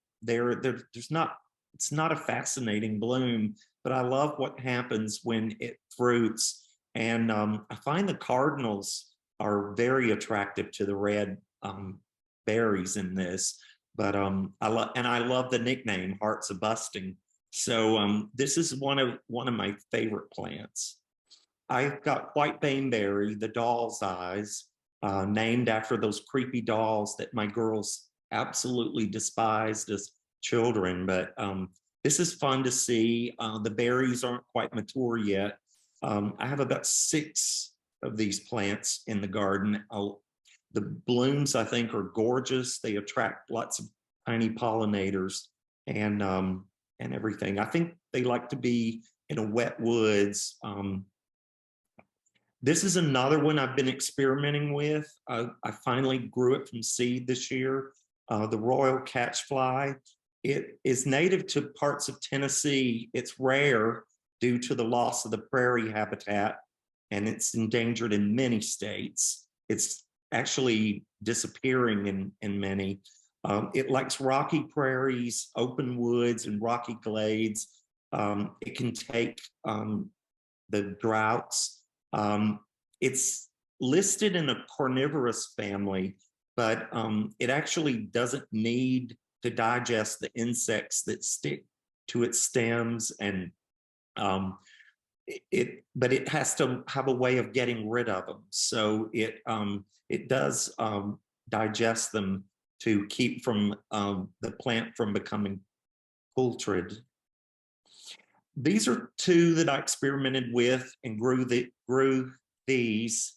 it's not a fascinating bloom, but I love what happens when it fruits. And I find the cardinals are very attractive to the red berries in this. But I love the nickname Hearts of Busting. So this is one of my favorite plants. I've got white baneberry, the doll's eyes, named after those creepy dolls that my girls absolutely despised as children. But this is fun to see. The berries aren't quite mature yet. I have about 6 of these plants in the garden. The blooms, I think, are gorgeous. They attract lots of tiny pollinators and everything. I think they like to be in a wet woods. This is another one I've been experimenting with. I finally grew it from seed this year. The royal catchfly. It is native to parts of Tennessee. It's rare due to the loss of the prairie habitat, and it's endangered in many states. It's actually disappearing in many. It likes rocky prairies, open woods, and rocky glades. It can take the droughts. It's listed in a carnivorous family, but it actually doesn't need to digest the insects that stick to its stems, and but it has to have a way of getting rid of them. So it does digest them to keep from the plant from becoming putrid. These are 2 that I experimented with and grew these.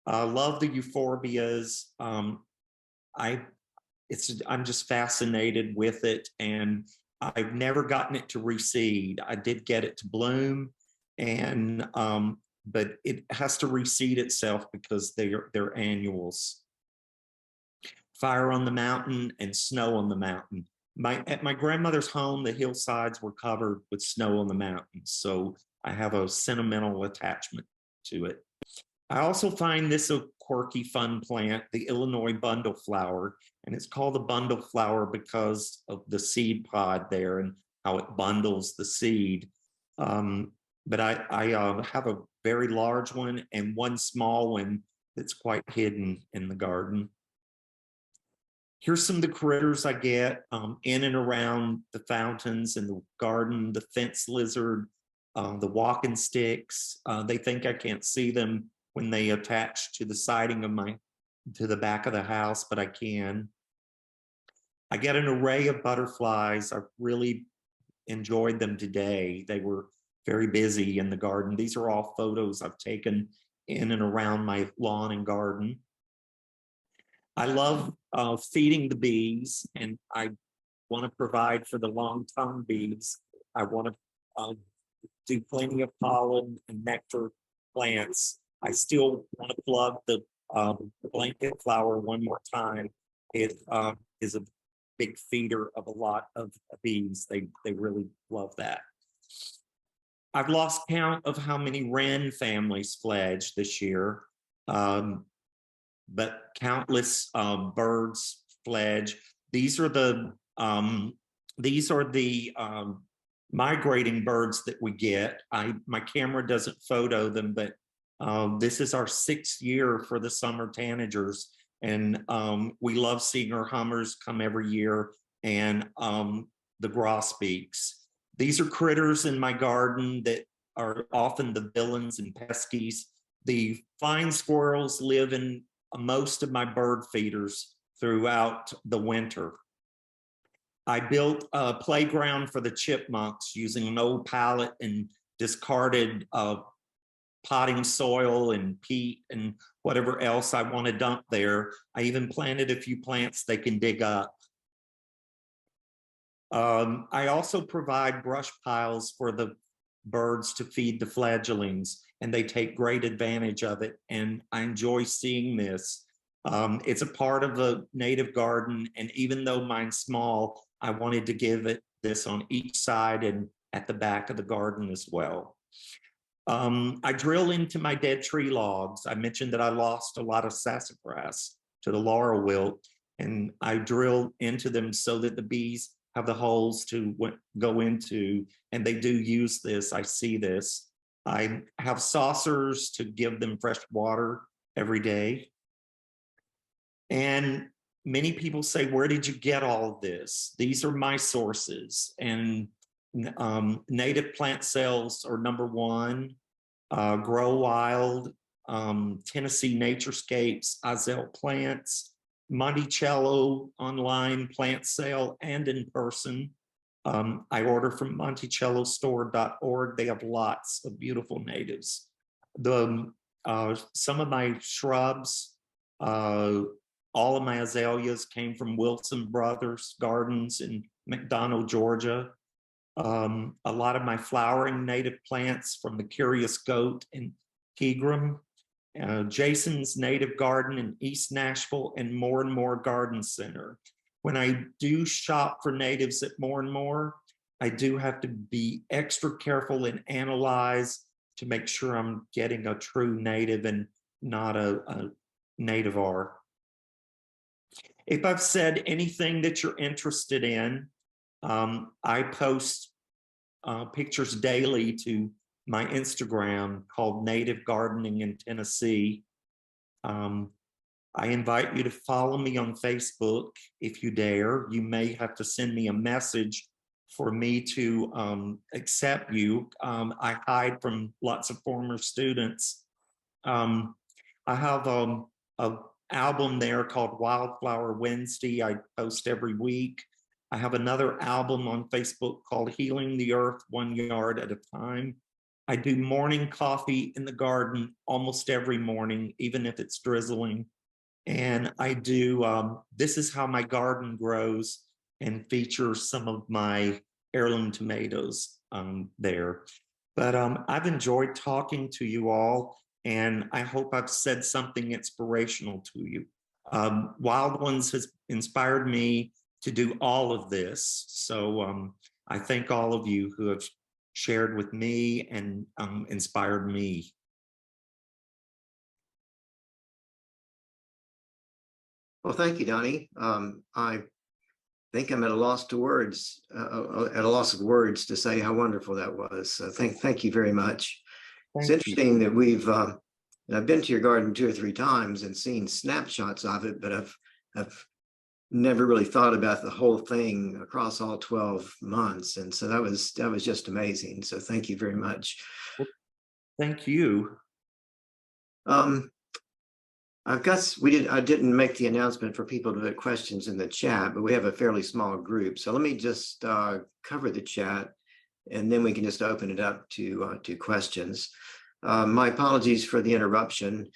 I love the euphorbias. I'm just fascinated with it, and I've never gotten it to reseed. I did get it to bloom, and but it has to reseed itself because they're annuals. Fire on the Mountain and Snow on the Mountain. At my grandmother's home, the hillsides were covered with snow on the mountains, so I have a sentimental attachment to it. I also find this a quirky, fun plant, the Illinois bundle flower, and it's called the bundle flower because of the seed pod there and how it bundles the seed. But I have a very large one and one small one that's quite hidden in the garden. Here's some of the critters I get in and around the fountains in the garden: the fence lizard, the walking sticks. They think I can't see them when they attach to the siding of to the back of the house, but I can. I get an array of butterflies. I really enjoyed them today. They were very busy in the garden. These are all photos I've taken in and around my lawn and garden. I love feeding the bees, and I want to provide for the long-tongued bees. I want to do plenty of pollen and nectar plants. I still want to plug the blanket flower one more time. It is a big feeder of a lot of bees. They really love that. I've lost count of how many wren families fledged this year. But countless birds fledge. These are the migrating birds that we get. My camera doesn't photo them, but this is our 6th year for the summer tanagers, and we love seeing our hummers come every year, and the grosbeaks. These are critters in my garden that are often the villains and peskies. The flying squirrels live in most of my bird feeders throughout the winter. I built a playground for the chipmunks using an old pallet and discarded potting soil and peat and whatever else I want to dump there. I even planted a few plants they can dig up. I also provide brush piles for the birds to feed the fledglings, and they take great advantage of it. And I enjoy seeing this. It's a part of the native garden, and even though mine's small, I wanted to give it this on each side and at the back of the garden as well. I drill into my dead tree logs. I mentioned that I lost a lot of sassafras to the laurel wilt, and I drill into them so that the bees have the holes to go into, and they do use this. I see this. I have saucers to give them fresh water every day. And many people say, where did you get all of this? These are my sources. And native plant sales are #1. Grow Wild, Tennessee Naturescapes, Azale Plants, Monticello online plant sale and in person. I order from monticellostore.org. They have lots of beautiful natives. Some of my shrubs, all of my azaleas came from Wilson Brothers Gardens in McDonough, Georgia. A lot of my flowering native plants from the Curious Goat in Pegram, Jason's Native Garden in East Nashville, and More Garden Center. When I do shop for natives at More, I do have to be extra careful and analyze to make sure I'm getting a true native and not a nativar. If I've said anything that you're interested in, I post pictures daily to my Instagram called Native Gardening in Tennessee. I invite you to follow me on Facebook if you dare. You may have to send me a message for me to accept you. I hide from lots of former students. I have an album there called Wildflower Wednesday. I post every week. I have another album on Facebook called Healing the Earth 1 Yard at a Time. I do morning coffee in the garden almost every morning, even if it's drizzling. And I do, this is how my garden grows, and features some of my heirloom tomatoes there. But I've enjoyed talking to you all, and I hope I've said something inspirational to you. Wild Ones has inspired me to do all of this. So I thank all of you who have shared with me and inspired me. Well, thank you, Donnie. I think I'm at a loss of words to say how wonderful that was. So thank you very much. It's interesting that I've been to your garden 2 or 3 times and seen snapshots of it, but I've never really thought about the whole thing across all 12 months. And so that was just amazing. So thank you very much. Thank you. I didn't make the announcement for people to put questions in the chat, but we have a fairly small group. So let me just cover the chat, and then we can just open it up to questions. My apologies for the interruption.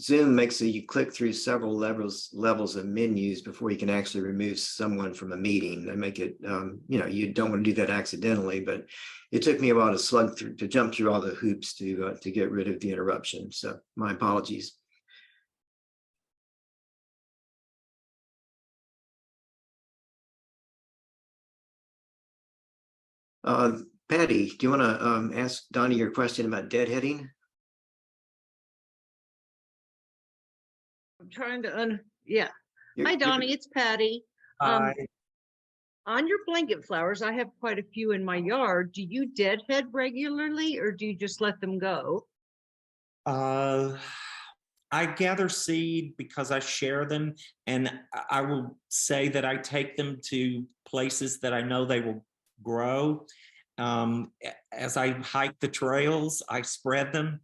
Zoom makes you click through several levels of menus before you can actually remove someone from a meeting. They make it, you don't want to do that accidentally, but it took me a while to jump through all the hoops to get rid of the interruption. So my apologies. Patty, do you want to ask Donnie your question about deadheading? I'm trying to yeah. You're- Hi, Donnie, it's Patty. Hi. On your blanket flowers, I have quite a few in my yard. Do you deadhead regularly or do you just let them go? Uh, I gather seed because I share them, and I will say that I take them to places that I know they will grow. As I hike the trails, I spread them.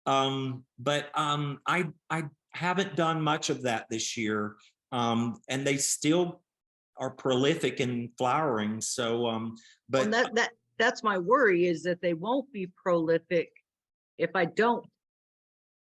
But I haven't done much of that this year, and they still are prolific in flowering. So, And but that's my worry, is that they won't be prolific if I don't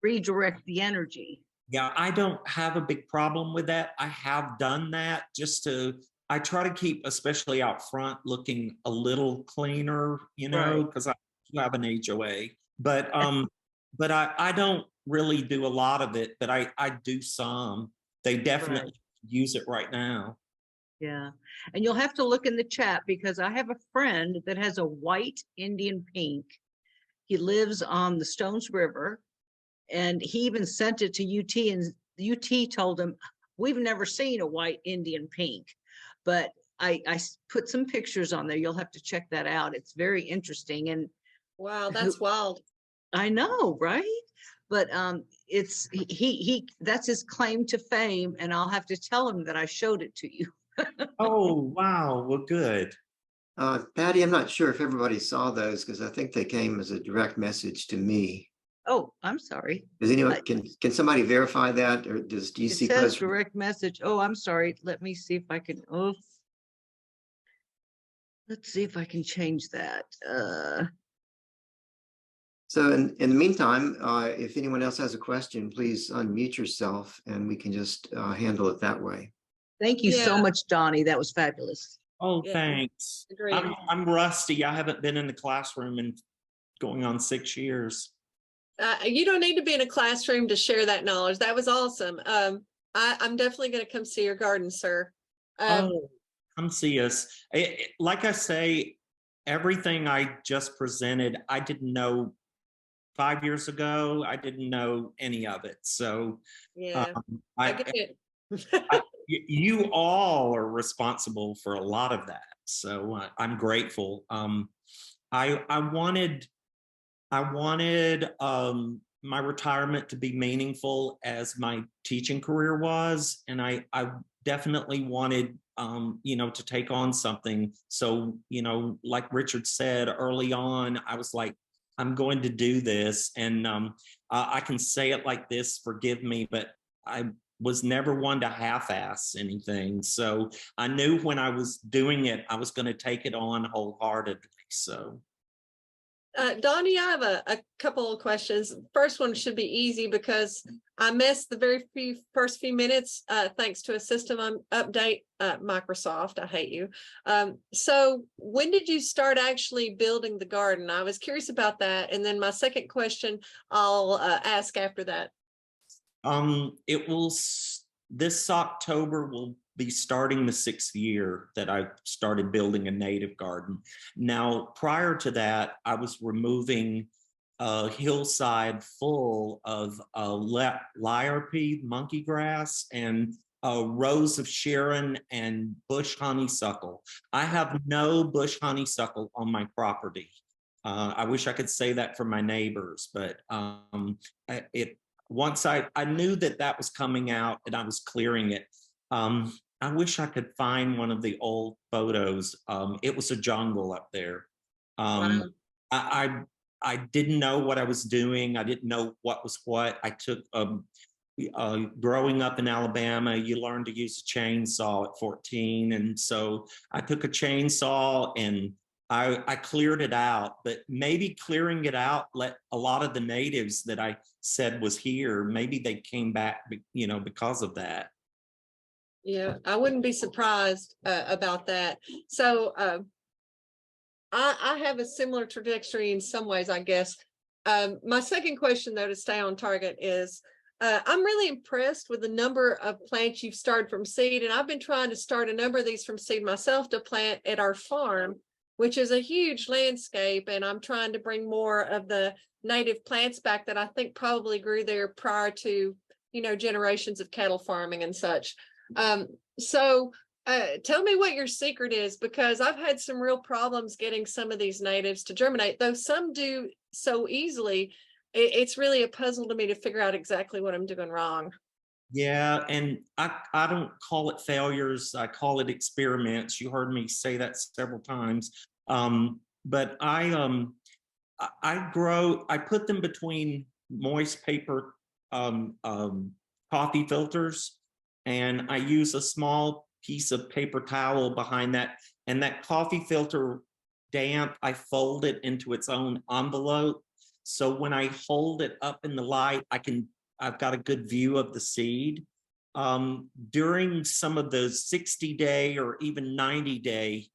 redirect the energy. yeah, I don't have a big problem with that. I have done that just to, I try to keep, especially out front, looking a little cleaner, Right. because I do have an HOA. But I don't really do a lot of it, but I do some. They definitely use it right now. Yeah. And you'll have to look in the chat because I have a friend that has a white Indian pink. He lives on the Stones River and he even sent it to UT, and UT told him, we've never seen a white Indian pink. But I put some pictures on there. You'll have to check that out. It's very interesting. And Wow, that's wild. I know, right? But it's he that's his claim to fame, and I'll have to tell him that I showed it to you. Oh, wow. Well, good. Patty, I'm not sure if everybody saw those because I think they came as a direct message to me. Oh, I'm sorry. Does anyone, can somebody verify that, or do you It see says posts? direct message. Oh, I'm sorry. Let me see if I can. Oh, let's see if I can change that. So in the meantime, if anyone else has a question, please unmute yourself and we can just handle it that way. Thank you so Yeah. much, Donnie. That was fabulous. Oh, Yeah, thanks. agreed. I'm rusty. I haven't been in the classroom in going on 6 years. You don't need to be in a classroom to share that knowledge. That was awesome. I'm definitely going to come see your garden, sir. Oh, come see us. Like I say, everything I just presented, I didn't know 5 years ago. I didn't know any of it. So Yeah, I get it. you all are responsible for a lot of that. So I'm grateful. I wanted my retirement to be meaningful as my teaching career was, and I definitely wanted to take on something. So like Richard said early on, I was like, I'm going to do this, and I can say it like this, forgive me, but I was never one to half-ass anything. So I knew when I was doing it, I was going to take it on wholeheartedly. So. Donnie, I have a couple of questions. First one should be easy because I missed the first few minutes thanks to a system update, Microsoft. I hate you. So when did you start actually building the garden? I was curious about that. And then my second question, I'll ask after that. It will, this October will be starting the 6th year that I started building a native garden. Now, prior to that, I was removing a hillside full of lyre monkey grass and rows of Sharon and bush honeysuckle. I have no bush honeysuckle on my property. I wish I could say that for my neighbors, but once I knew that was coming out and I was clearing it. I wish I could find one of the old photos. It was a jungle up there. Wow. I didn't know what I was doing. I didn't know what was what. I took growing up in Alabama, you learn to use a chainsaw at 14. And so I took a chainsaw and I cleared it out, but maybe clearing it out let a lot of the natives that I said was here, maybe they came back, because of that. Yeah, I wouldn't be surprised about that. So I have a similar trajectory in some ways, I guess. My second question, though, to stay on target is, I'm really impressed with the number of plants you've started from seed. And I've been trying to start a number of these from seed myself to plant at our farm, which is a huge landscape. And I'm trying to bring more of the native plants back that I think probably grew there prior to, generations of cattle farming and such. So tell me what your secret is, because I've had some real problems getting some of these natives to germinate, though some do so easily. It's really a puzzle to me to figure out exactly what I'm doing wrong. Yeah, and I don't call it failures. I call it experiments. You heard me say that several times. But I put them between moist paper coffee filters, and I use a small piece of paper towel behind that. And that coffee filter damp, I fold it into its own envelope. So when I hold it up in the light, I've got a good view of the seed. During some of the 60-day or even 90-day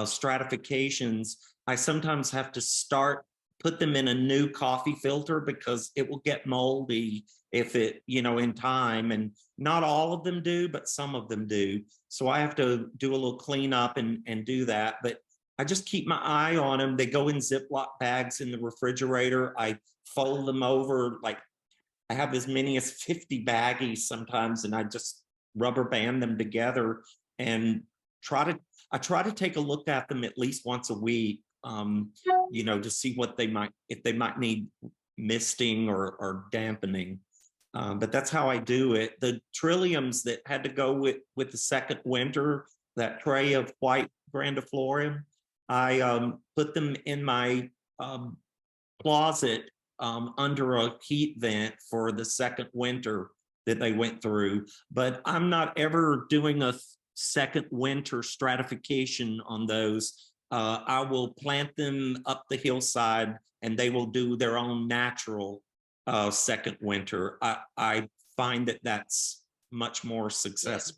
stratifications, I sometimes have to put them in a new coffee filter because it will get moldy if in time, and not all of them do, but some of them do. So I have to do a little cleanup and do that, but I just keep my eye on them. They go in Ziploc bags in the refrigerator. I fold them over, like I have as many as 50 baggies sometimes, and I just rubber band them together and I try to take a look at them at least once a week, to see if they might need misting or dampening. But that's how I do it. The trilliums that had to go with the second winter, that tray of white grandiflorium, I put them in my closet under a heat vent for the second winter that they went through. But I'm not ever doing a second winter stratification on those. I will plant them up the hillside and they will do their own natural second winter. I find that that's much more successful.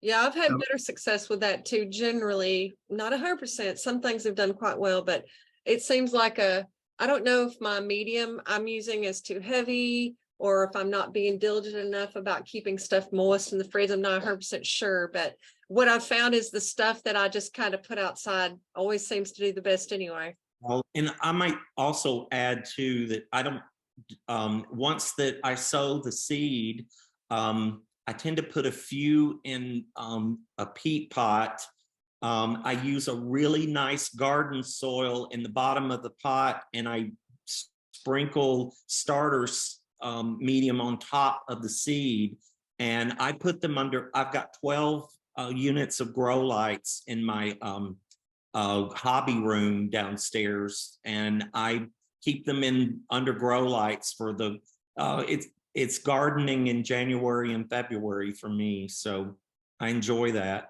Yeah, I've had better success with that too. Generally, not 100%. Some things have done quite well, but it seems like I don't know if my medium I'm using is too heavy, or if I'm not being diligent enough about keeping stuff moist in the fridge. I'm not 100% sure, but what I've found is the stuff that I just kind of put outside always seems to do the best anyway. Well, and I might also add too that I don't, once that I sow the seed, I tend to put a few in a peat pot. I use a really nice garden soil in the bottom of the pot, and I sprinkle starter medium on top of the seed, and I put them under. I've got 12 units of grow lights in my hobby room downstairs, and I keep them in under grow lights for the it's gardening in January and February for me, so I enjoy that.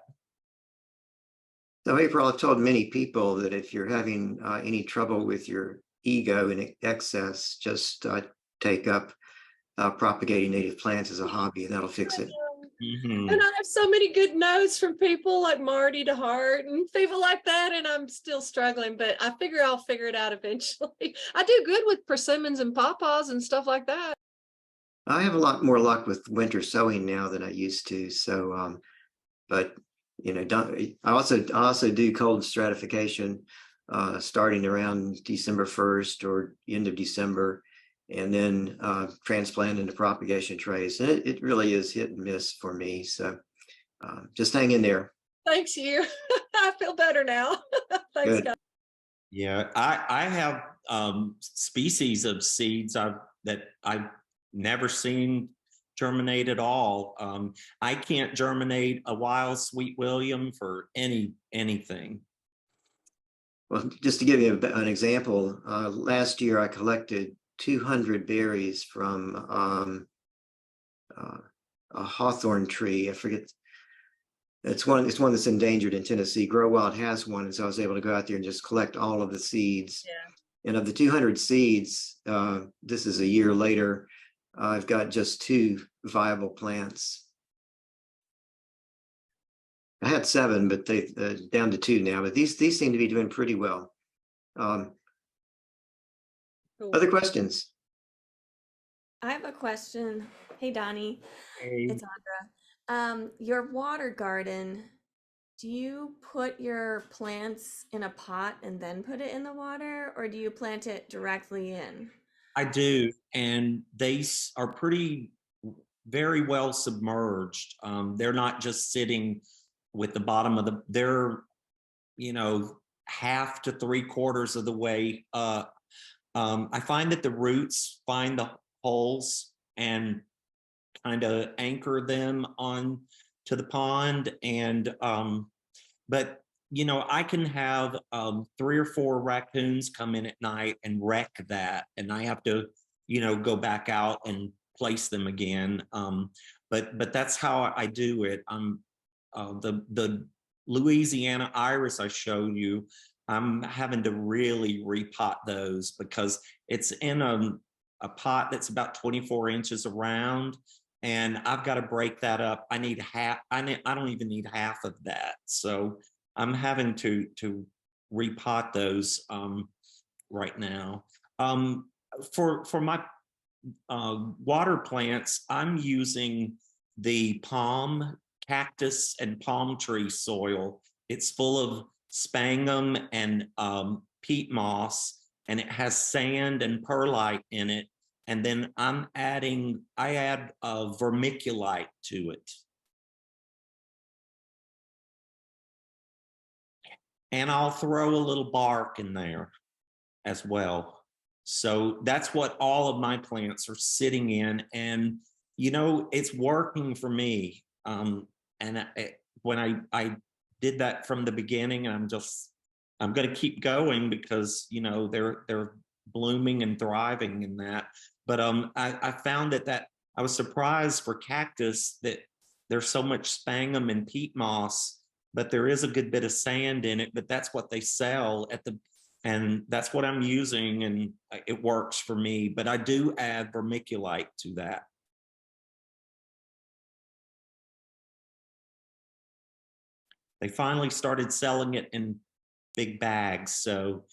So April, I've told many people that if you're having any trouble with your ego and excess, just take up propagating native plants as a hobby, and that'll fix it. Mhm. And I have so many good notes from people like Marty DeHart and people like that, and I'm still struggling, but I figure I'll figure it out eventually. I do good with persimmons and pawpaws and stuff like that. I have a lot more luck with winter sowing now than I used to. So, but I also do cold stratification starting around December 1st or end of December, and then transplant into propagation trays. And it really is hit and miss for me. So just hang in there. Thanks you. I feel better now. Thanks, Good. guys. Yeah, I have species of seeds that I've never seen germinate at all. I can't germinate a wild sweet William for anything. Well, just to give you an example, last year I collected 200 berries from a hawthorn tree. I forget. It's one that's endangered in Tennessee. Grow Wild has one, and so I was able to go out there and just collect all of the seeds. Yeah. And of the 200 seeds, this is a year later, I've got just 2 viable plants. I had 7, but they down to 2 now. But these seem to be doing pretty well. Cool. Other questions? I have a question. Hey, Donnie, Hey. it's Audra. Your water garden, do you put your plants in a pot and then put it in the water, or do you plant it directly in? I do, and they are pretty very well submerged. They're not just sitting with the bottom of they're, you know, half to 3/4 of the way up. I find that the roots find the holes and kind of anchor them on to the pond. And but you know, I can have 3 or 4 raccoons come in at night and wreck that, and I have to, you know, go back out and place them again. But that's how I do it. The Louisiana iris I showed you, I'm having to really repot those because it's in a pot that's about 24 inches around, and I've got to break that up. I need half. I don't even need half of that. So I'm having to repot those right now. For my water plants, I'm using the palm, cactus, and palm tree soil. It's full of sphagnum and peat moss, and it has sand and perlite in it. And then I add vermiculite to it. And I'll throw a little bark in there as well. So that's what all of my plants are sitting in. And, you know, it's working for me. When I did that from the beginning, I'm going to keep going because, you know, they're blooming and thriving in that. But I found that I was surprised for cactus that there's so much sphagnum and peat moss, but there is a good bit of sand in it, but that's what they sell and that's what I'm using, and it works for me. But I do add vermiculite to that. They finally started selling it in big bags, so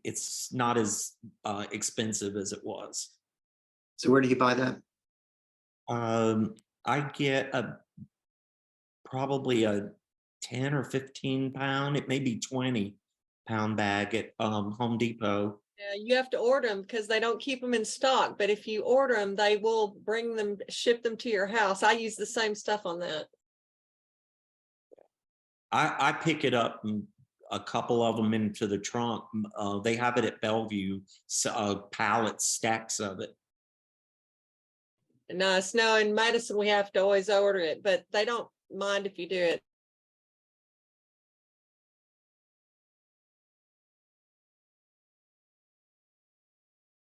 it's not as expensive as it was. So where do you buy that? I get probably a 10 or 15 pound, it may be 20-pound bag at Home Depot. Yeah, you have to order them because they don't keep them in stock. But if you order them, they will ship them to your house. I use the same stuff on that. I pick it up and a couple of them into the trunk. They have it at Bellevue, pallets, stacks of it. No, snow in Madison, we have to always order it, but they don't mind if you do it.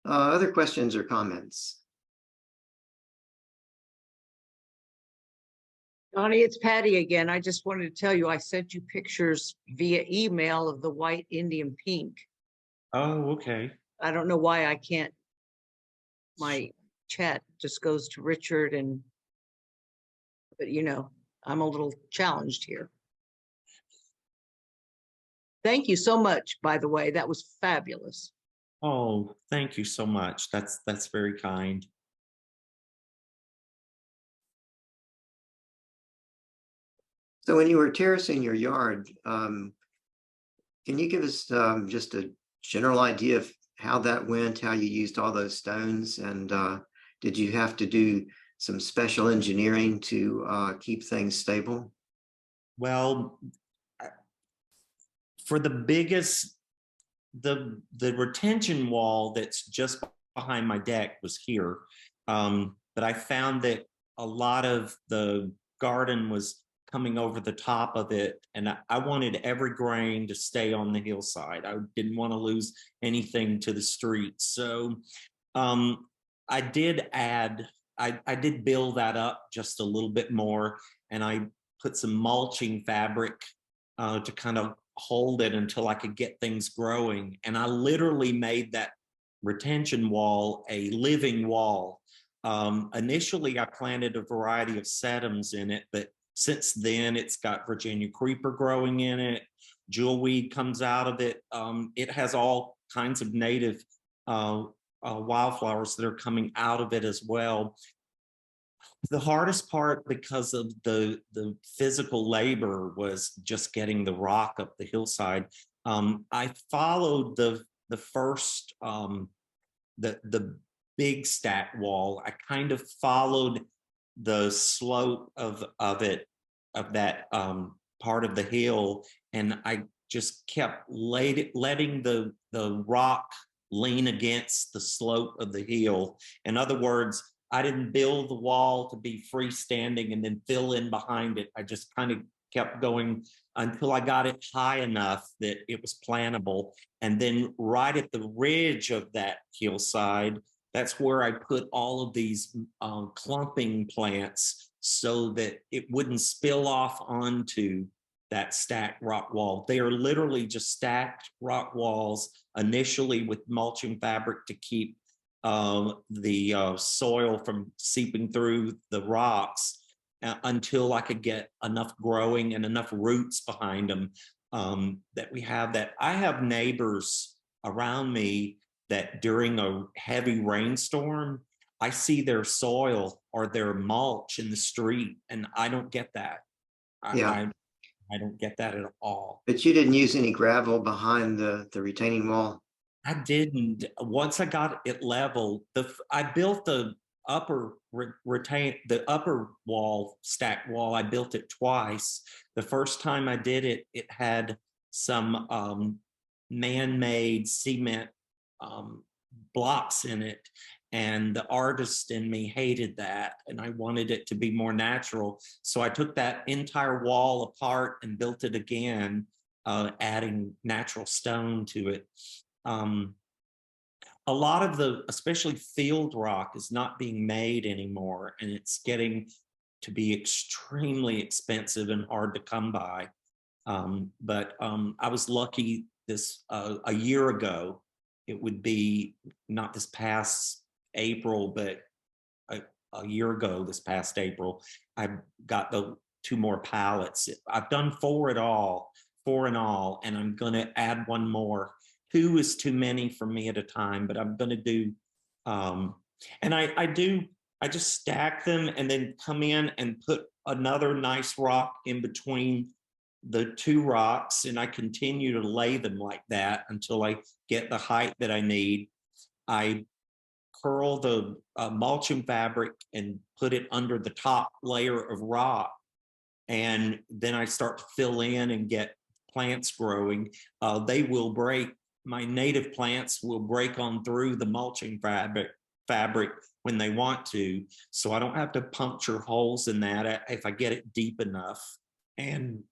Other questions or comments? Donnie, it's Patty again. I just wanted to tell you, I sent you pictures via email of the white Indian pink. Oh, okay. I don't know why I can't, my chat just goes to Richard but you know, I'm a little challenged here. Thank you so much, by the way. That was fabulous. Oh, thank you so much. That's very kind. So when you were terracing your yard, can you give us just a general idea of how that went, how you used all those stones, and did you have to do some special engineering to keep things stable? Well, for the biggest, the retention wall that's just behind my deck was here. But I found that a lot of the garden was coming over the top of it, and I wanted every grain to stay on the hillside. I didn't want to lose anything to the street. So I did build that up just a little bit more, and I put some mulching fabric to kind of hold it until I could get things growing. And I literally made that retention wall a living wall. Initially, I planted a variety of sedums in it, but since then it's got Virginia creeper growing in it. Jewelweed comes out of it. It has all kinds of native wildflowers that are coming out of it as well. The hardest part, because of the physical labor, was just getting the rock up the hillside. I followed the first the big stack wall. I kind of followed the slope of that part of the hill, and I just kept letting the rock lean against the slope of the hill. In other words, I didn't build the wall to be freestanding and then fill in behind it. I just kind of kept going until I got it high enough that it was plantable. And then right at the ridge of that hillside, that's where I put all of these clumping plants so that it wouldn't spill off onto that stacked rock wall. They are literally just stacked rock walls, initially with mulching fabric to keep the soil from seeping through the rocks until I could get enough growing and enough roots behind them that we have that. I have neighbors around me that during a heavy rainstorm, I see their soil or their mulch in the street, and I don't get that. I don't get that at all. But you didn't use any gravel behind the retaining wall? I didn't. Once I got it level, I built the upper the upper wall, stack wall. I built it twice. The first time I did it, it had some man-made cement blocks in it, and the artist in me hated that, and I wanted it to be more natural. So I took that entire wall apart and built it again, adding natural stone to it. A lot of especially field rock is not being made anymore, and it's getting to be extremely expensive and hard to come by. But I was lucky a year ago. It would be not this past April, but a year ago, this past April, I got the 2 more pallets. I've done 4 in all, and I'm going to add 1 more. 2 is too many for me at a time, but I'm going to do, and I just stack them and then come in and put another nice rock in between the 2 rocks, and I continue to lay them like that until I get the height that I need. I curl the mulching fabric and put it under the top layer of rock, and then I start to fill in and get plants growing. They will break. My native plants will break on through the mulching fabric when they want to, so I don't have to puncture holes in that if I get it deep enough. And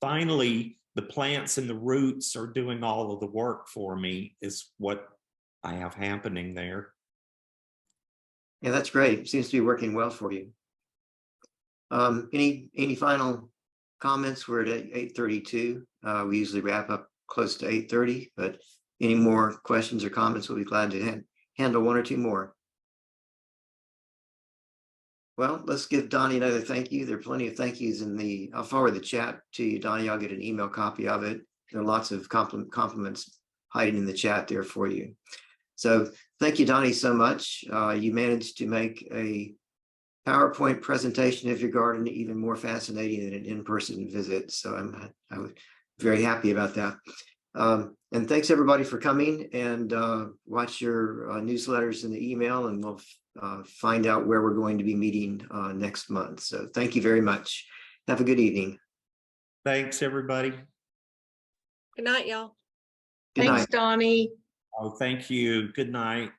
finally, the plants and the roots are doing all of the work for me, is what I have happening there. Yeah, that's great. Seems to be working well for you. Any final comments? We're at 8:32. We usually wrap up close to 8:30, but any more questions or comments, we'll be glad to handle 1 or 2 more. Well, let's give Donnie another thank you. There are plenty of thank yous I'll forward the chat to you, Donnie. I'll get an email copy of it. There are lots of compliments hiding in the chat there for you. So thank you, Donnie, so much. You managed to make a PowerPoint presentation of your garden even more fascinating than an in-person visit. So I was very happy about that. And thanks everybody for coming, and watch your newsletters and the email, and we'll find out where we're going to be meeting next month. So thank you very much. Have a good evening. Thanks, everybody. Good night, y'all. Good Thanks, night. Donnie. Oh, thank you. Good night.